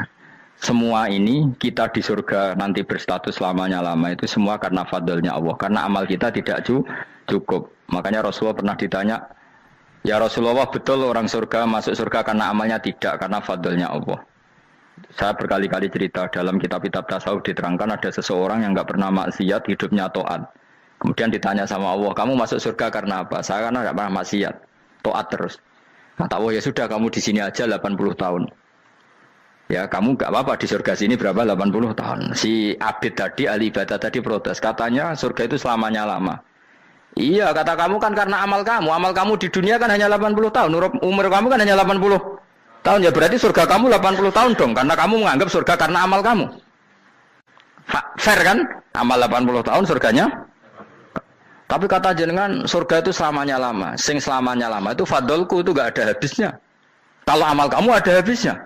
Semua ini kita di surga nanti berstatus lamanya-lama itu semua karena fadlnya Allah. Karena amal kita tidak cukup. Makanya Rasulullah pernah ditanya, "Ya Rasulullah, betul orang surga masuk surga karena amalnya tidak karena fadlnya Allah?" Saya berkali-kali cerita dalam kitab-kitab tasawuf diterangkan ada seseorang yang enggak pernah maksiat, hidupnya taat. Kemudian ditanya sama Allah, "Kamu masuk surga karena apa?" "Saya karena enggak pernah maksiat, taat terus." Kata Allah, "Ya sudah kamu di sini aja 80 tahun. Ya kamu enggak apa-apa di surga sini berapa 80 tahun." Si Abid tadi, ahli ibadah tadi protes. Katanya surga itu selamanya lama. Iya, kata kamu kan karena amal kamu. Amal kamu di dunia kan hanya 80 tahun. Umur kamu kan hanya 80 tahun. Ya berarti surga kamu 80 tahun dong. Karena kamu menganggap surga karena amal kamu. Fair kan? Amal 80 tahun surganya. Tapi kata jenengan surga itu selamanya lama. Sing selamanya lama itu fadolku itu gak ada habisnya. Kalau amal kamu ada habisnya.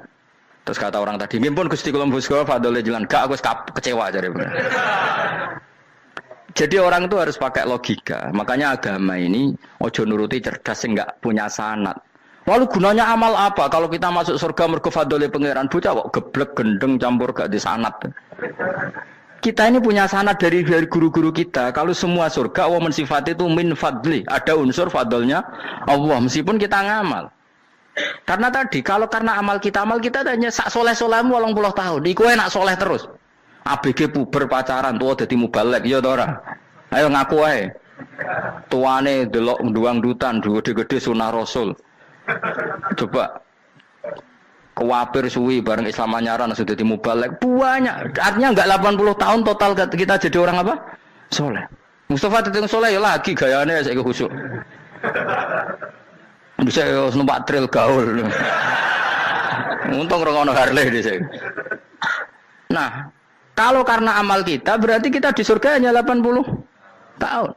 Terus kata orang tadi, "Ngimpun Gusti kula mbusga fadole jalan." Gak, aku kecewa jare. Jadi orang itu harus pakai logika. Makanya agama ini ojo nuruti cerdas sing enggak punya sanad. Lalu gunanya amal apa? Kalau kita masuk surga mergo fadhole pangeran bocah kok geblek gendeng campur gak di sanad. Kita ini punya sanad dari guru-guru kita. Kalau semua surga wa mensifat itu min fadli, ada unsur fadlnya Allah meskipun kita ngamal. Karena tadi kalau karena amal kita hanya sak soleh-solehmu 80 tahun. Iku enak soleh terus. ABG puber pacaran tua dadi mubalek ya to ora. Ayo ngaku ae. Tuane delok nduang-dutan gede-gede sunah Rasul. Coba kewapir suwi bareng Islam anyaran sudah dadi mubalek banyak. Artinya enggak 80 tahun total kita jadi orang apa? Soleh. Mustafa teteng soleh ya lagi gayane saiki khusuk. Bisa numpak trail gaul. Untung rengono Harley dhisik. Nah, kalau karena amal kita berarti kita di surga hanya 80 tahun.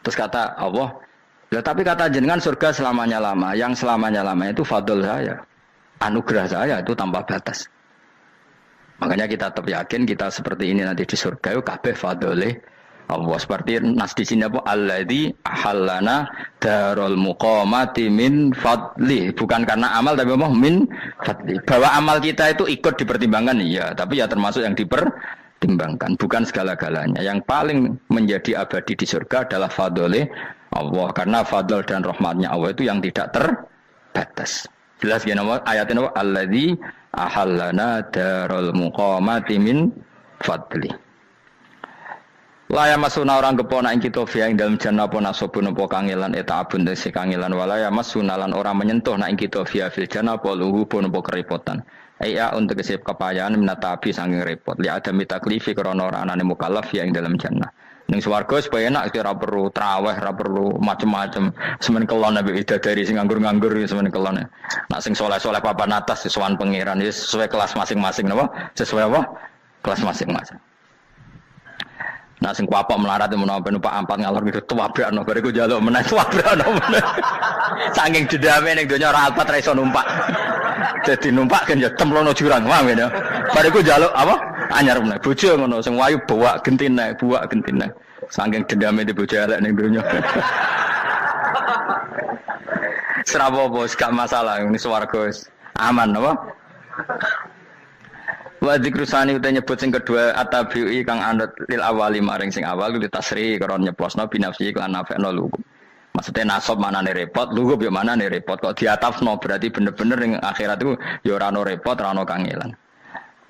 Terus kata Allah, ya, tapi kata jenengan surga selamanya lama. Yang selamanya lama itu fadl saya. Anugerah saya itu tanpa batas. Makanya kita tetap yakin kita seperti ini nanti di surga itu kabeh fadlih Allah. Seperti nas di sini apa? Alladzi ahallana darul muqamati min fadli. Bukan karena amal tapi apa? Min fadli. Bahwa amal kita itu ikut dipertimbangkan iya, tapi ya termasuk yang dipertimbangkan, bukan segala-galanya. Yang paling menjadi abadi di surga adalah fadlih Allah, karena fadl dan rahmatnya Allah itu yang tidak terbatas. Jelas gini ayatnya apa? Alladzi ahallana darul muqamati min fadli. Laya masuna orang kepona ing kita via ing dalam jannah apa nasabun apa kangelan eta abun desi kangelan walaya masuna lan orang menyentuh nak ing kita via fil jannah apa luhu pun apa kerepotan. Iya untuk kesip kepayaan minatabi saking repot. Li ada mitaklifi krana ora anane mukallaf via ing dalam jannah. Ning swarga supaya enak ora perlu traweh, ora perlu macam-macam. Semen kelon nabi dari sing nganggur-nganggur semen kelon. Nak sing saleh-saleh papan atas sowan pangeran sesuai kelas masing-masing napa? Sesuai apa? Kelas masing-masing. Nah sing kuapok melarat menawa numpak ampat ngalor gitu tuwabrakno bariku njaluk meneh tuwabrakno meneh. Saking dendame ning donya ora alpat ra iso numpak. Dadi numpak kan ya templono jurang wae ya. Bariku njaluk apa? Anyar meneh. Bojo ngono sing wayu buak gentine. Saking dendame di bojo elek ning donya. Serapo bos gak masalah ini swarga aman apa? Wa dzikrusani uta nyebut sing kedua atabi'i kang anut lil awali maring sing awal kuwi tasri karo nyeplosno binafsi lan nafekno lugu. Maksudnya nasab manane repot, lugu yo manane repot kok diatafno berarti bener-bener ning akhirat iku ya ora ono repot, ora ono kangelan.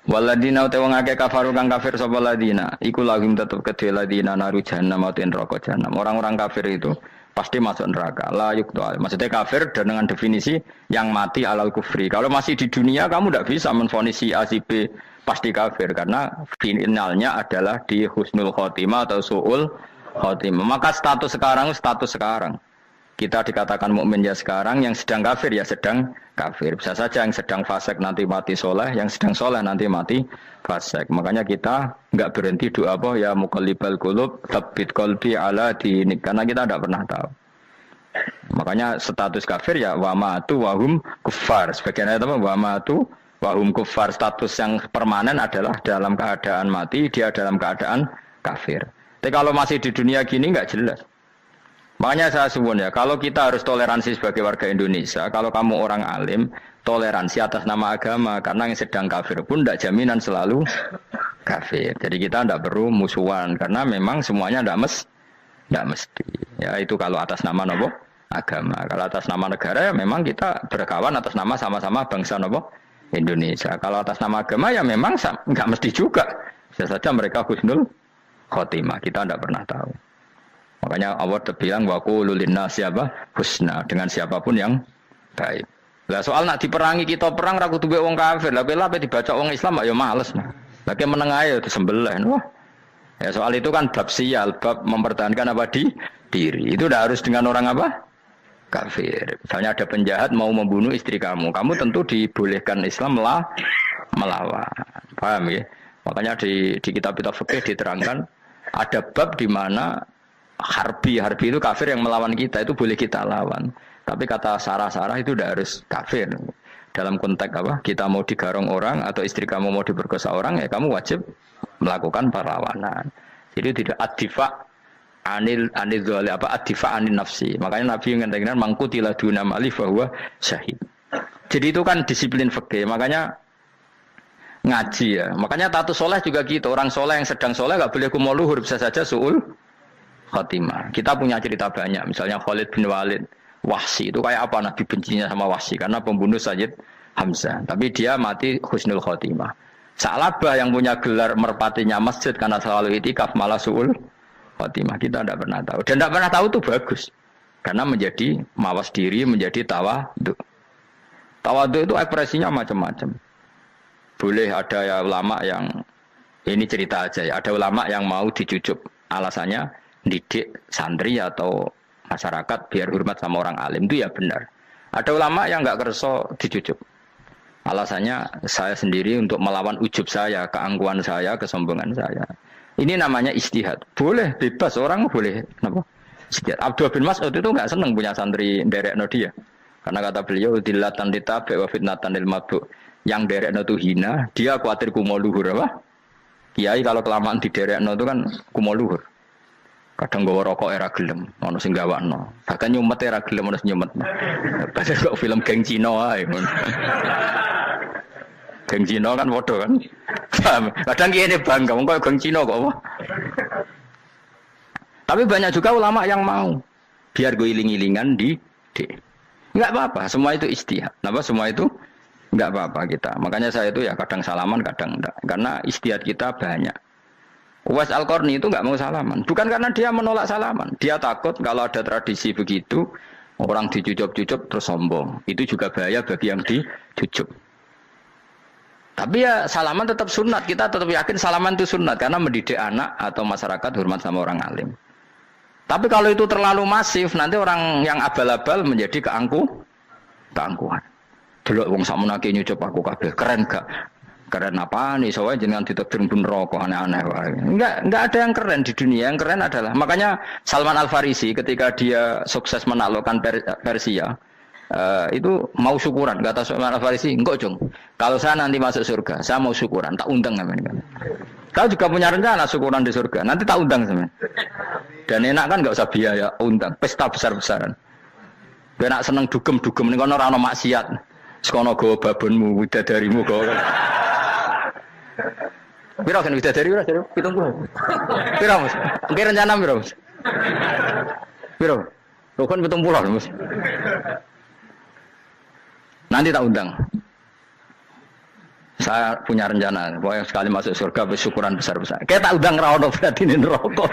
Waladina uta wong akeh kafaru kang kafir sapa ladina, iku lagim tetep kedhe ladina naru jahannam mauten neraka jahannam. Orang-orang kafir itu pasti masuk neraka. La yuqtal. Maksudnya kafir dengan definisi yang mati alal kufri. Kalau masih di dunia kamu tidak bisa menvonis si A si B pasti kafir karena finalnya adalah di husnul khotimah atau suul khotimah. Maka status sekarang. Kita dikatakan mukmin ya sekarang, yang sedang kafir ya sedang kafir. Bisa saja yang sedang fasik nanti mati soleh, yang sedang soleh nanti mati fasik. Makanya kita enggak berhenti doa apa ya muqallibal qulub tsabbit qalbi ala dinik, karena kita tidak pernah tahu. Makanya status kafir ya wa matu wa hum kuffar. Sebagian ayat apa wa matu wa hum kuffar, status yang permanen adalah dalam keadaan mati, dia dalam keadaan kafir. Tapi kalau masih di dunia gini enggak jelas. Makanya saya suwun ya, kalau kita harus toleransi sebagai warga Indonesia, kalau kamu orang alim, toleransi atas nama agama, karena yang sedang kafir pun tidak jaminan selalu kafir. Jadi kita tidak perlu musuhan, karena memang semuanya tidak mesti. Ya itu kalau atas nama nopo agama. Kalau atas nama negara ya memang kita berkawan atas nama sama-sama bangsa nopo Indonesia. Kalau atas nama agama ya memang nggak mesti juga. Bisa saja mereka husnul khotimah, kita tidak pernah tahu. Makanya Allah terbilang wa qulul linnasi siapa husna, dengan siapapun yang baik. Lah soal nak diperangi kita perang ra kudu wong kafir. Lah ape dibaca wong Islam ya males. Lagi meneng ae disembelih. Wah. Ya soal itu kan bab sial, bab mempertahankan apa diri. Itu udah harus dengan orang apa? Kafir. Misalnya ada penjahat mau membunuh istri kamu tentu dibolehkan Islam melawan. Paham ya? Makanya di kitab-kitab fikih diterangkan ada bab di mana harbi itu kafir yang melawan kita itu boleh kita lawan. Tapi kata sarah-sarah itu udah harus kafir. Dalam konteks apa? Kita mau digarong orang atau istri kamu mau diperkosa orang ya kamu wajib melakukan perlawanan. Jadi tidak adifa anil dzali apa adifa anin nafsi. Makanya Nabi mengatakan mangkutila duna mali bahwa syahid. Jadi itu kan disiplin fikih. Makanya ngaji ya. Makanya tatus soleh juga gitu. Orang soleh yang sedang soleh nggak boleh kumul luhur, bisa saja suul khotimah. Kita punya cerita banyak. Misalnya Khalid bin Walid, Wahsy itu kayak apa Nabi bencinya sama Wahsy karena pembunuh Sayyid Hamzah. Tapi dia mati husnul khotimah. Sa'labah yang punya gelar merpatinya masjid karena selalu itikaf malah suul khotimah. Kita tidak pernah tahu. Dan tidak pernah tahu itu bagus. Karena menjadi mawas diri, menjadi tawadhu. Tawadhu itu ekspresinya macam-macam. Boleh ada ya ulama yang, ini cerita aja ya, ada ulama yang mau dicucup. Alasannya didik santri atau masyarakat biar hormat sama orang alim. Itu ya benar. Ada ulama yang nggak kerso dicucup. Alasannya saya sendiri untuk melawan ujub saya, keangkuhan saya, kesombongan saya. Ini namanya istihad. Boleh, bebas. Orang boleh. Kenapa? Istihad. Abdullah bin Mas'ud itu nggak senang punya santri derekno dia. Karena kata beliau, dilatan ditabe wa fitnatan lil mabuk. Yang derekno itu hina, dia khawatir kumo luhur. Apa? Kiai kalau kelamaan di derekno itu kan kumo luhur. Kadang gawa rokok era gelem, ono sing gawakno. Bahkan nyumet era gelem ono nyumet. Padahal kok film geng Cina ae. Geng Cina kan bodoh kan. Kadang kene bangga wong kok geng Cina kok apa. Tapi banyak juga ulama yang mau biar gue iling-ilingan di enggak apa-apa, semua itu istihad. Kenapa semua itu enggak apa-apa kita. Makanya saya itu ya kadang salaman, kadang enggak. Karena istihad kita banyak. Uwais Al-Qarni itu enggak mau salaman. Bukan karena dia menolak salaman. Dia takut kalau ada tradisi begitu, orang dicucup-cucup terus sombong. Itu juga bahaya bagi yang dicucup. Tapi ya salaman tetap sunat. Kita tetap yakin salaman itu sunat. Karena mendidik anak atau masyarakat hormat sama orang alim. Tapi kalau itu terlalu masif, nanti orang yang abal-abal menjadi keangkuhan. Delok wong sakmenake nyucup aku kabeh, keren gak? Keren apa nih? Soalnya jenengan ditakdir pun rokok aneh-aneh. Enggak ada yang keren di dunia. Yang keren adalah makanya Salman Al Farisi ketika dia sukses menaklukkan Persia itu mau syukuran. Kata Salman Al Farisi, enggak Jong. Kalau saya nanti masuk surga, saya mau syukuran. Tak undang kan. Kau juga punya rencana syukuran di surga. Nanti tak undang sama. Dan enak kan enggak usah biaya undang. Pesta besar-besaran. Enak seneng dugem-dugem ning kono ora ono maksiat. Sekono go babonmu, widadarimu go. Piro kan widadari ora jare 70. Piro Mas? Engke rencana piro Mas? Piro? Lho kan 70 Mas. Nanti tak undang. Saya punya rencana, pokoknya sekali masuk surga bersyukuran besar-besar. Kayak tak undang ra ono berarti ning neraka.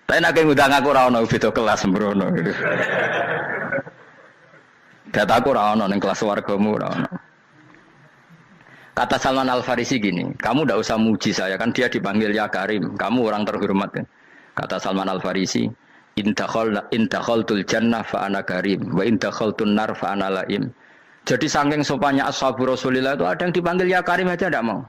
Tapi nak ngundang aku ra ono beda kelas sembrono. Data aku ra ono ning kelas wargamu ra ono. Kata Salman Al Farisi gini, kamu ndak usah muji saya kan dia dipanggil ya Karim, kamu orang terhormat kan. Kata Salman Al Farisi, in dakhaltul jannah fa ana karim wa in dakhaltun nar fa ana laim. Jadi saking sopannya ashabu Rasulillah itu ada yang dipanggil ya Karim aja tidak mau.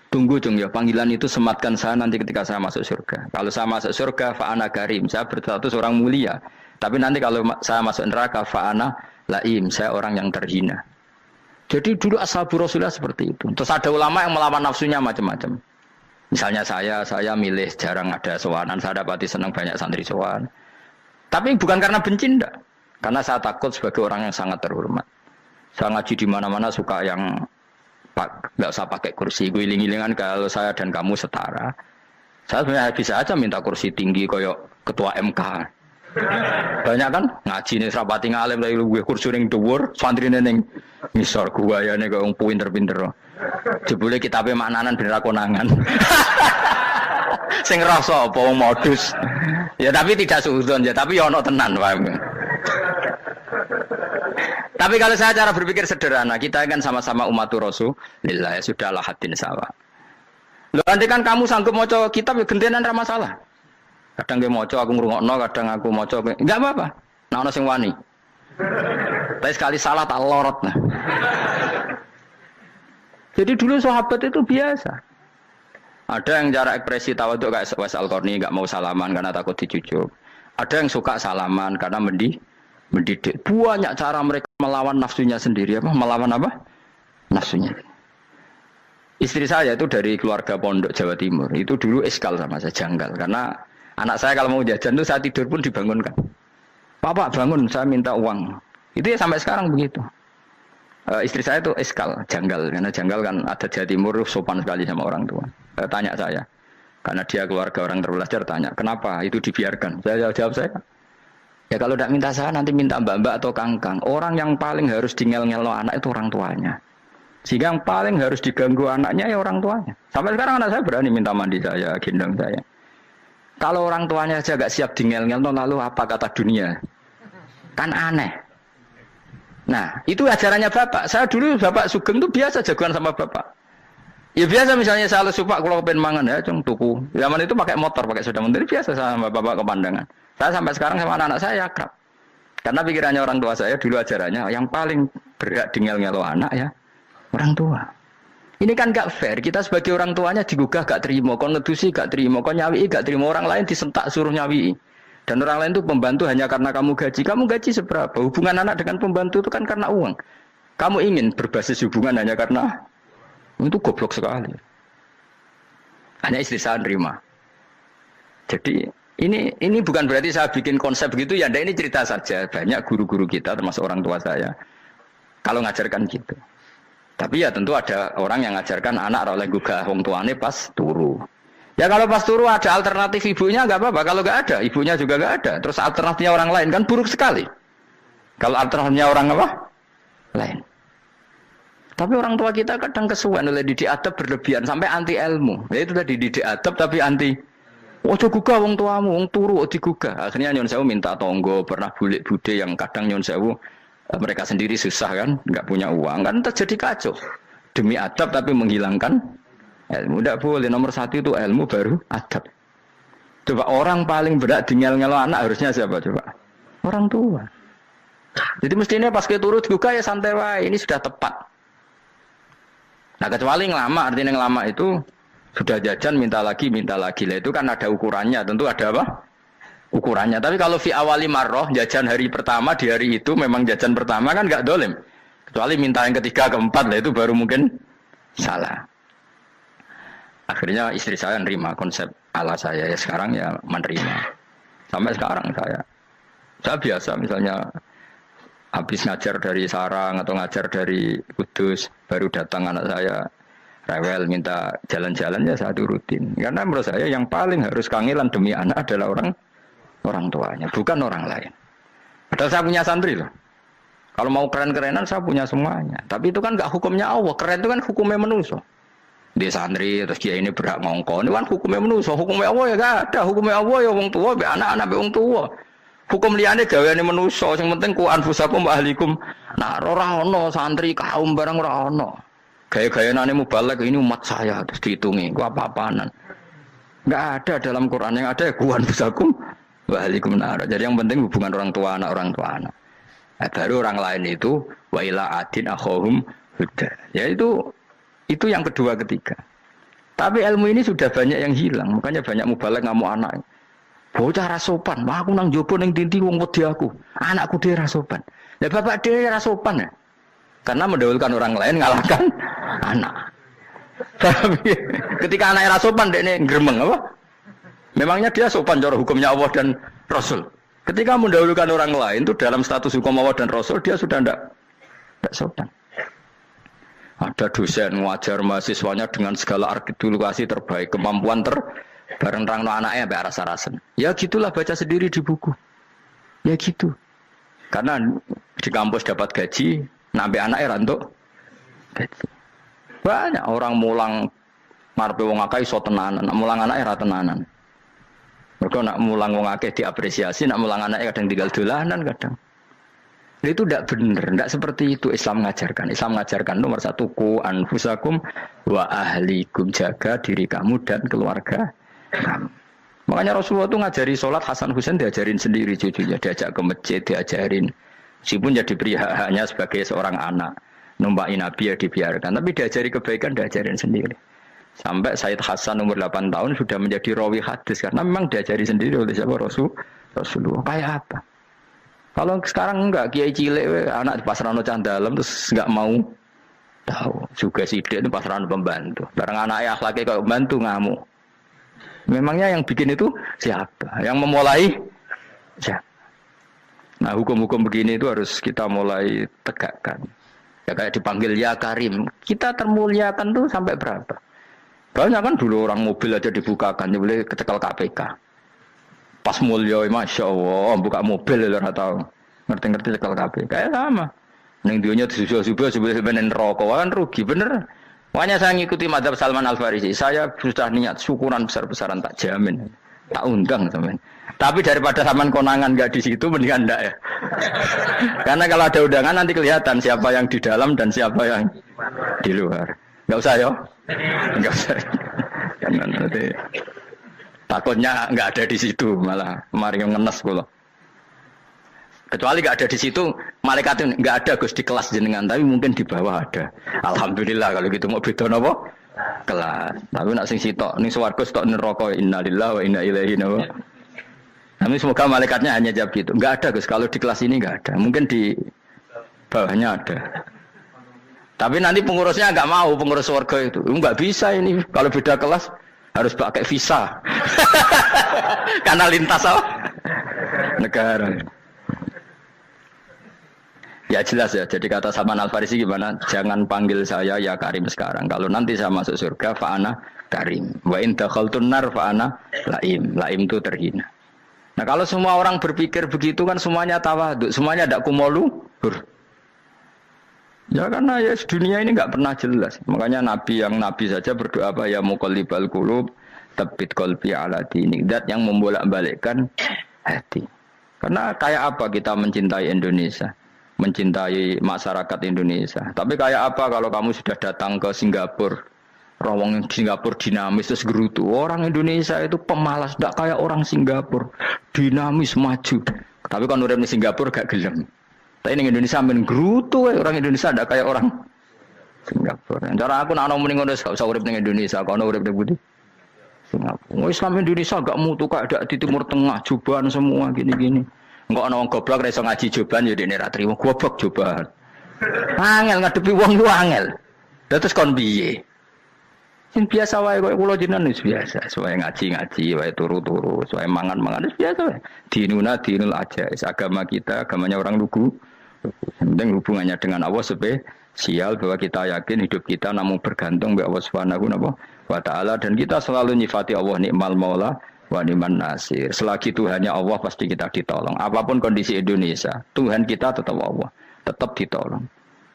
Tunggu dong ya, panggilan itu sematkan saya nanti ketika saya masuk surga. Kalau saya masuk surga fa ana karim, saya berstatus orang mulia. Tapi nanti kalau saya masuk neraka fa ana laim, saya orang yang terhina. Jadi dulu ashabu Rasulillah seperti itu. Terus ada ulama yang melawan nafsunya macam-macam. Misalnya saya milih jarang ada sowanan, saya dapati senang banyak santri sowan. Tapi bukan karena benci enggak. Karena saya takut sebagai orang yang sangat terhormat. Saya ngaji di mana-mana suka yang enggak usah pakai kursi, guling-gilingan kalau saya dan kamu setara. Saya sebenarnya bisa aja minta kursi tinggi koyok ketua MK. Banyak kan ngaji nih serapati ngalim dari gue kursi ning dhuwur, santri ning ngisor gua ya nek wong pinter-pinter. Jebule kitabe maknanan ben ra konangan. Sing rasa apa wong modus. Ya tapi tidak suudzon ya, tapi ya ono tenan paham. Tapi kalau saya cara berpikir sederhana, kita kan sama-sama umatur Rasulillah, ya sudahlah hadin sawa. Loh nanti kan kamu sanggup maca kitab ya gentenan ra masalah. Kadang ge maca aku ngrungokno, kadang aku maca enggak apa-apa. Nah ono sing wani. Tapi sekali salah tak lorot nah. Jadi dulu sahabat itu biasa. Ada yang cara ekspresi tawadhu kayak Uwais Al-Qarni enggak mau salaman karena takut dicucup. Ada yang suka salaman karena mendidik. Banyak cara mereka melawan nafsunya sendiri apa? Melawan apa? nafsunya. Istri saya itu dari keluarga pondok Jawa Timur. Itu dulu eskal sama saya, janggal. Karena anak saya kalau mau jajan itu saya tidur pun dibangunkan. Pak bangun, saya minta uang. Itu ya sampai sekarang begitu. Istri saya itu eskal, janggal. Karena janggal kan ada Jawa Timur sopan sekali sama orang tua. Tanya saya. Karena dia keluarga orang terpelajar, tanya, kenapa itu dibiarkan? Saya jawab saya. Ya kalau tidak minta saya, nanti minta mbak-mbak atau kangkang. Orang yang paling harus dingel-ngelo anak itu orang tuanya. Sehingga yang paling harus diganggu anaknya ya orang tuanya. Sampai sekarang anak saya berani minta mandi saya, gendong saya. Kalau orang tuanya aja gak siap dingel-ngel, lalu apa kata dunia? Kan aneh. Nah, itu ajarannya bapak. Saya dulu bapak Sugeng itu biasa jagoan sama bapak. Ya biasa misalnya saya lesu pak, kalau pengen mangan ya, cung tuku. Zaman itu pakai motor, pakai sepeda motor, biasa sama bapak ke pandangan. Saya sampai sekarang sama anak-anak saya akrab. Karena pikirannya orang tua saya dulu ajarannya, yang paling berhak dingel-ngelo anak ya, orang tua. Ini kan gak fair. Kita sebagai orang tuanya digugah gak terima, kon ngedusi gak terima, kon nyawi gak terima, orang lain disentak suruh nyawi. Dan orang lain itu pembantu hanya karena kamu gaji. Kamu gaji seberapa? Hubungan anak dengan pembantu itu kan karena uang. Kamu ingin berbasis hubungan hanya karena itu goblok sekali. Hanya istri saya nerima. Jadi ini bukan berarti saya bikin konsep gitu ya. Ini cerita saja. Banyak guru-guru kita termasuk orang tua saya kalau ngajarkan gitu. Tapi ya tentu ada orang yang ngajarkan anak oleh gugah wong tuane pas turu. Ya kalau pas turu ada alternatif ibunya nggak apa-apa. Kalau nggak ada, ibunya juga nggak ada. Terus alternatifnya orang lain kan buruk sekali. Kalau alternatifnya orang apa? Lain. Tapi orang tua kita kadang kesuwen oleh didik adab berlebihan sampai anti ilmu. Ya itu tadi didik adab tapi anti. Ojo gugah wong tuamu, wong turu digugah. Akhirnya nyon sewu minta tonggo, pernah bulik bude yang kadang nyon sewu mereka sendiri susah kan, nggak punya uang kan terjadi kacau. Demi adab tapi menghilangkan ilmu. Tidak boleh. Nomor satu itu ilmu baru adab. Coba orang paling berat dingel-ngelo anak harusnya siapa coba? Orang tua. Jadi mestinya pas kita turut juga ya santai wae. Ini sudah tepat. Nah kecuali ngelama, artinya ngelama itu sudah jajan minta lagi lah itu kan ada ukurannya. Tentu ada apa? Ukurannya. Tapi kalau fi awali marroh jajan hari pertama di hari itu memang jajan pertama kan nggak dolim. Kecuali minta yang ketiga keempat lah itu baru mungkin salah. Akhirnya istri saya nerima konsep ala saya ya sekarang ya menerima. Sampai sekarang saya biasa misalnya habis ngajar dari Sarang atau ngajar dari Kudus baru datang anak saya rewel minta jalan-jalan ya saya turutin. Karena menurut saya yang paling harus kangelan demi anak adalah orang tuanya, bukan orang lain. Padahal saya punya santri loh. Kalau mau keren-kerenan saya punya semuanya. Tapi itu kan nggak hukumnya Allah. Keren itu kan hukumnya manusia. Dia santri terus dia ini berhak ngongkon. Ini kan hukumnya manusia. Hukumnya Allah ya gak ada. Hukumnya Allah ya wong tua, be anak-anak be wong tua. Hukum liane gaweane manusia. Yang penting ku anfusakum wa ahlikum. Nah, ora ono santri kaum barang ora ono. Gaya-gayaane mubalek ini umat saya terus dihitungi. Ku apa-apaanan. Enggak ada dalam Quran yang ada ku anfusakum wa ahlikum nar. Jadi yang penting hubungan orang tua anak. Nah, baru orang lain itu wa ila adin akhahum huda. Ya itu yang kedua ketiga. Tapi ilmu ini sudah banyak yang hilang. Makanya banyak mubalek ngamuk anak. Bocah rasopan, aku nang jopo ning tinti wong wedi aku. Anakku dhewe rasopan. Lah bapak dhewe rasopan ya. Karena mendahulukan orang lain ngalahkan anak. Tapi ketika anaknya rasopan dekne gremeng apa? Memangnya dia sopan cara hukumnya Allah dan Rasul. Ketika mendahulukan orang lain itu dalam status hukum Allah dan Rasul dia sudah tidak sopan. Ada dosen ngajar mahasiswanya dengan segala artikulasi terbaik, kemampuan bareng rangno anaknya sampai rasa-rasen. Ya gitulah baca sendiri di buku. Ya gitu. Karena di kampus dapat gaji, nambe anaknya rantuk gaji. Banyak orang mulang ngarepe wong akeh iso tenanan, mulang anaknya ra tenanan. Mergo nak mulang wong akeh diapresiasi, nak mulang anaknya kadang tinggal dolanan kadang. Itu tidak benar, tidak seperti itu Islam mengajarkan. Islam mengajarkan nomor satu ku anfusakum wa ahlikum, jaga diri kamu dan keluarga kamu. Makanya Rasulullah itu ngajari sholat Hasan Husain diajarin sendiri cucunya, diajak ke masjid diajarin. Meskipun jadi hanya sebagai seorang anak, numpaki Nabi ya dibiarkan, tapi diajari kebaikan diajarin sendiri. Sampai Said Hasan umur 8 tahun sudah menjadi rawi hadis karena memang diajari sendiri oleh siapa Rasulullah. Kayak apa? Kalau sekarang enggak, kiai cilik anak di pasrano cah dalam terus enggak mau Tahu. Juga sidik itu pasaran pembantu. Barang anaknya akhlaknya kayak pembantu ngamuk. Memangnya yang bikin itu siapa? Yang memulai siapa? Nah hukum-hukum begini itu harus kita mulai tegakkan. Ya kayak dipanggil ya Karim. Kita termuliakan tuh sampai berapa? Banyak kan dulu orang mobil aja dibukakan, dia boleh kecekel KPK. Pas mulia, masya Allah, buka mobil ya tahu. Ngerti-ngerti cekel KPK. Kayak sama. Neng dunia subuh-subuh sebelum rokok kan rugi bener. Makanya saya ngikuti madzhab Salman Al Farisi. Saya sudah niat syukuran besar-besaran tak jamin, tak undang teman. Tapi daripada Salman konangan nggak di situ mendingan enggak ya. Karena kalau ada undangan nanti kelihatan siapa yang di dalam dan siapa yang di luar. Nggak usah ya. Nggak usah. Karena nanti takutnya nggak ada di situ malah mari ngenes kula. Kecuali nggak ada di situ, malaikat itu nggak ada Gus di kelas jenengan, tapi mungkin di bawah ada. Alhamdulillah kalau gitu mau beda napa? Kelas. Tapi nak sing sitok ning swarga sitok neraka innalillahi wa inna ilaihi raji'un. Tapi semoga malaikatnya hanya jawab gitu. Nggak ada Gus, kalau di kelas ini nggak ada. Mungkin di bawahnya ada. Tapi nanti pengurusnya nggak mau, pengurus swarga itu. Nggak bisa ini kalau beda kelas harus pakai visa. Karena lintas apa? Negara. Ya jelas ya, jadi kata Salman Al Farisi gimana? Jangan panggil saya ya Karim sekarang. Kalau nanti saya masuk surga, fa'ana Karim. Wa in dakhaltun nar fa'ana Laim. Laim itu terhina. Nah kalau semua orang berpikir begitu kan semuanya tawadhu, semuanya ada kumoluhur. Ya karena ya dunia ini nggak pernah jelas. Makanya Nabi yang Nabi saja berdoa apa ya muqallibal qulub, tsabbit qalbi ala dinik. Dat yang membolak-balikkan hati. Karena kayak apa kita mencintai Indonesia? Mencintai masyarakat Indonesia. Tapi kayak apa kalau kamu sudah datang ke Singapura, rawang Singapura dinamis terus gerutu. Orang Indonesia itu pemalas, tidak kayak orang Singapura, dinamis maju. Tapi kalau urip di Singapura gak gelem. Tapi di Indonesia men gerutu, orang Indonesia tidak kayak orang Singapura. Cara aku nak ngomong ngono gak usah urip di Indonesia, kalau urip di Budi. Singapura. Islam Indonesia gak mutu kayak di Timur Tengah, jubahan semua gini-gini. Enggak ana wong goblok ra iso ngaji joban ya dene ra trimo goblok joban. Angel ngadepi wong ku angel. Terus kon piye? Sing biasa wae kok kula jenengan wis biasa, wae ngaji-ngaji, wae turu-turu, wae mangan-mangan wis biasa wae. Dinuna dinul aja, agama kita, agamanya orang lugu. Penting hubungannya dengan Allah spesial bahwa kita yakin hidup kita namun bergantung kepada Allah Subhanahu wa taala dan kita selalu nyifati Allah nikmal maula wa ni'man nasir. Selagi Tuhannya Allah pasti kita ditolong. Apapun kondisi Indonesia, Tuhan kita tetap Allah, tetap ditolong.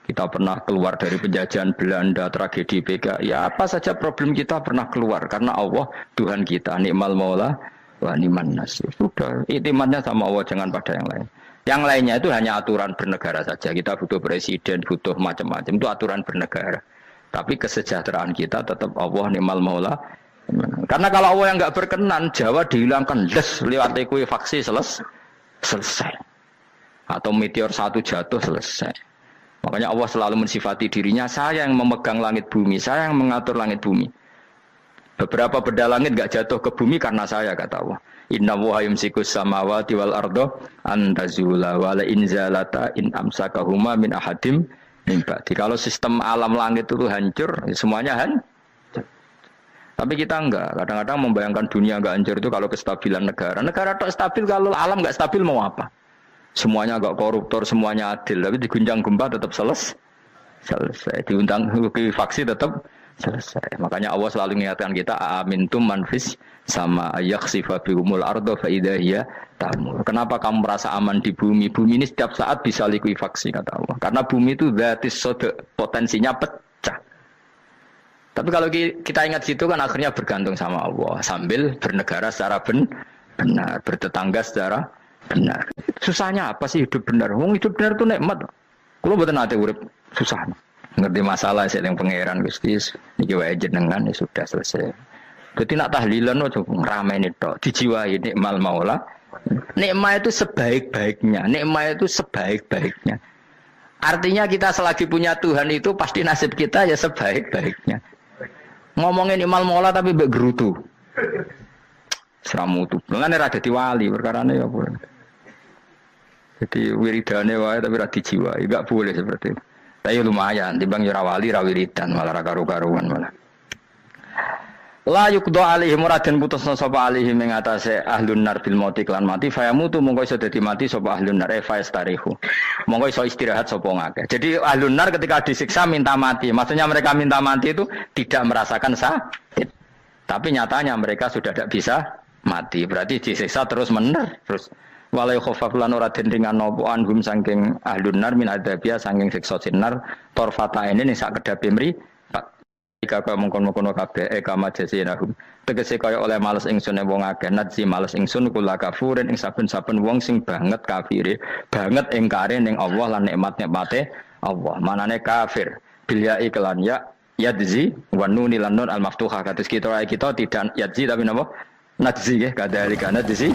Kita pernah keluar dari penjajahan Belanda, tragedi PKI, ya apa saja problem kita pernah keluar karena Allah Tuhan kita, nikmal maula wa ni'man nasir. Sudah, iktimatnya sama Allah, jangan pada yang lain. Yang lainnya itu hanya aturan bernegara saja. Kita butuh presiden, butuh macam-macam, itu aturan bernegara. Tapi kesejahteraan kita tetap Allah nikmal maula. Karena kalau Allah yang nggak berkenan, Jawa dihilangkan, lewat ekuifaksi selesai. Atau meteor satu jatuh selesai. Makanya Allah selalu mensifati dirinya, saya yang memegang langit bumi, saya yang mengatur langit bumi. Beberapa benda langit nggak jatuh ke bumi karena saya, kata Allah. Inna wa yumsikus samawati wal ardo antazula wala inzalata in amsakahuma min ahadim min ba'di. Kalau sistem alam langit itu hancur, semuanya hancur. Tapi kita enggak, kadang-kadang membayangkan dunia enggak hancur itu kalau kestabilan negara. Negara tak stabil, kalau alam enggak stabil mau apa? Semuanya enggak koruptor, semuanya adil. Tapi diguncang gempa tetap selesai. Diundang faksi tetap selesai. Makanya Allah selalu mengingatkan kita, amintum manfis sama yakhsifa bihumul ardo faidahiyya tamur. Kenapa kamu merasa aman di bumi? Bumi ini setiap saat bisa likuifaksi, kata Allah. Karena bumi itu dzatis sodok, potensinya pecah. Tapi kalau kita ingat situ kan akhirnya bergantung sama Allah sambil bernegara secara benar, bertetangga secara benar. Susahnya apa sih hidup benar? Wong hidup benar itu nikmat. Kalau mboten nate urip susah. Ngerti masalah sing pangeran Gusti niki wae jenengan ya sudah selesai. Dadi nak tahlilan ojo ngrameni tok, dijiwai nikmal maula. Nikmat itu sebaik-baiknya, nikmat itu sebaik-baiknya. Artinya kita selagi punya Tuhan itu pasti nasib kita ya sebaik-baiknya. Ngomongin imal mola tapi mbek gerutu. Seramutu. Mulane ra dadi wali perkarane ya boleh. Jadi wiridane wae tapi ra dijiwai, enggak boleh seperti itu. Tapi lumayan, timbang ora wali ra wiridan malah ra karu-karuan malah. La yuqda alaihim muraden putusna sapa alaihim ing atase ahlun nar bil mauti klan mati fayamutu mongko iso dadi mati sapa ahlun nar fayastarihu. Mongko iso istirahat sapa ngakeh. Jadi ahlun nar ketika disiksa minta mati. Maksudnya mereka minta mati itu tidak merasakan sakit. Tapi nyatanya mereka sudah tidak bisa mati. Berarti disiksa terus terus walai khofaf lan ora den ringan napa anhum saking ahlun nar min adzabia saking siksa sinar torfata ini ning sak kedape mri jika kaya mengkono-kono kabeh kama jasinahum tegese kaya oleh males ingsun wong akeh nadzi males ingsun kula kafurin ing saben-saben wong sing banget kafire banget ingkare ning Allah lan nikmat-nikmate Allah manane kafir bilya iklan ya yadzi wa nuni lan nun al maftuha kados kita tidak yadzi tapi napa nadzi nggih kadhalika nadzi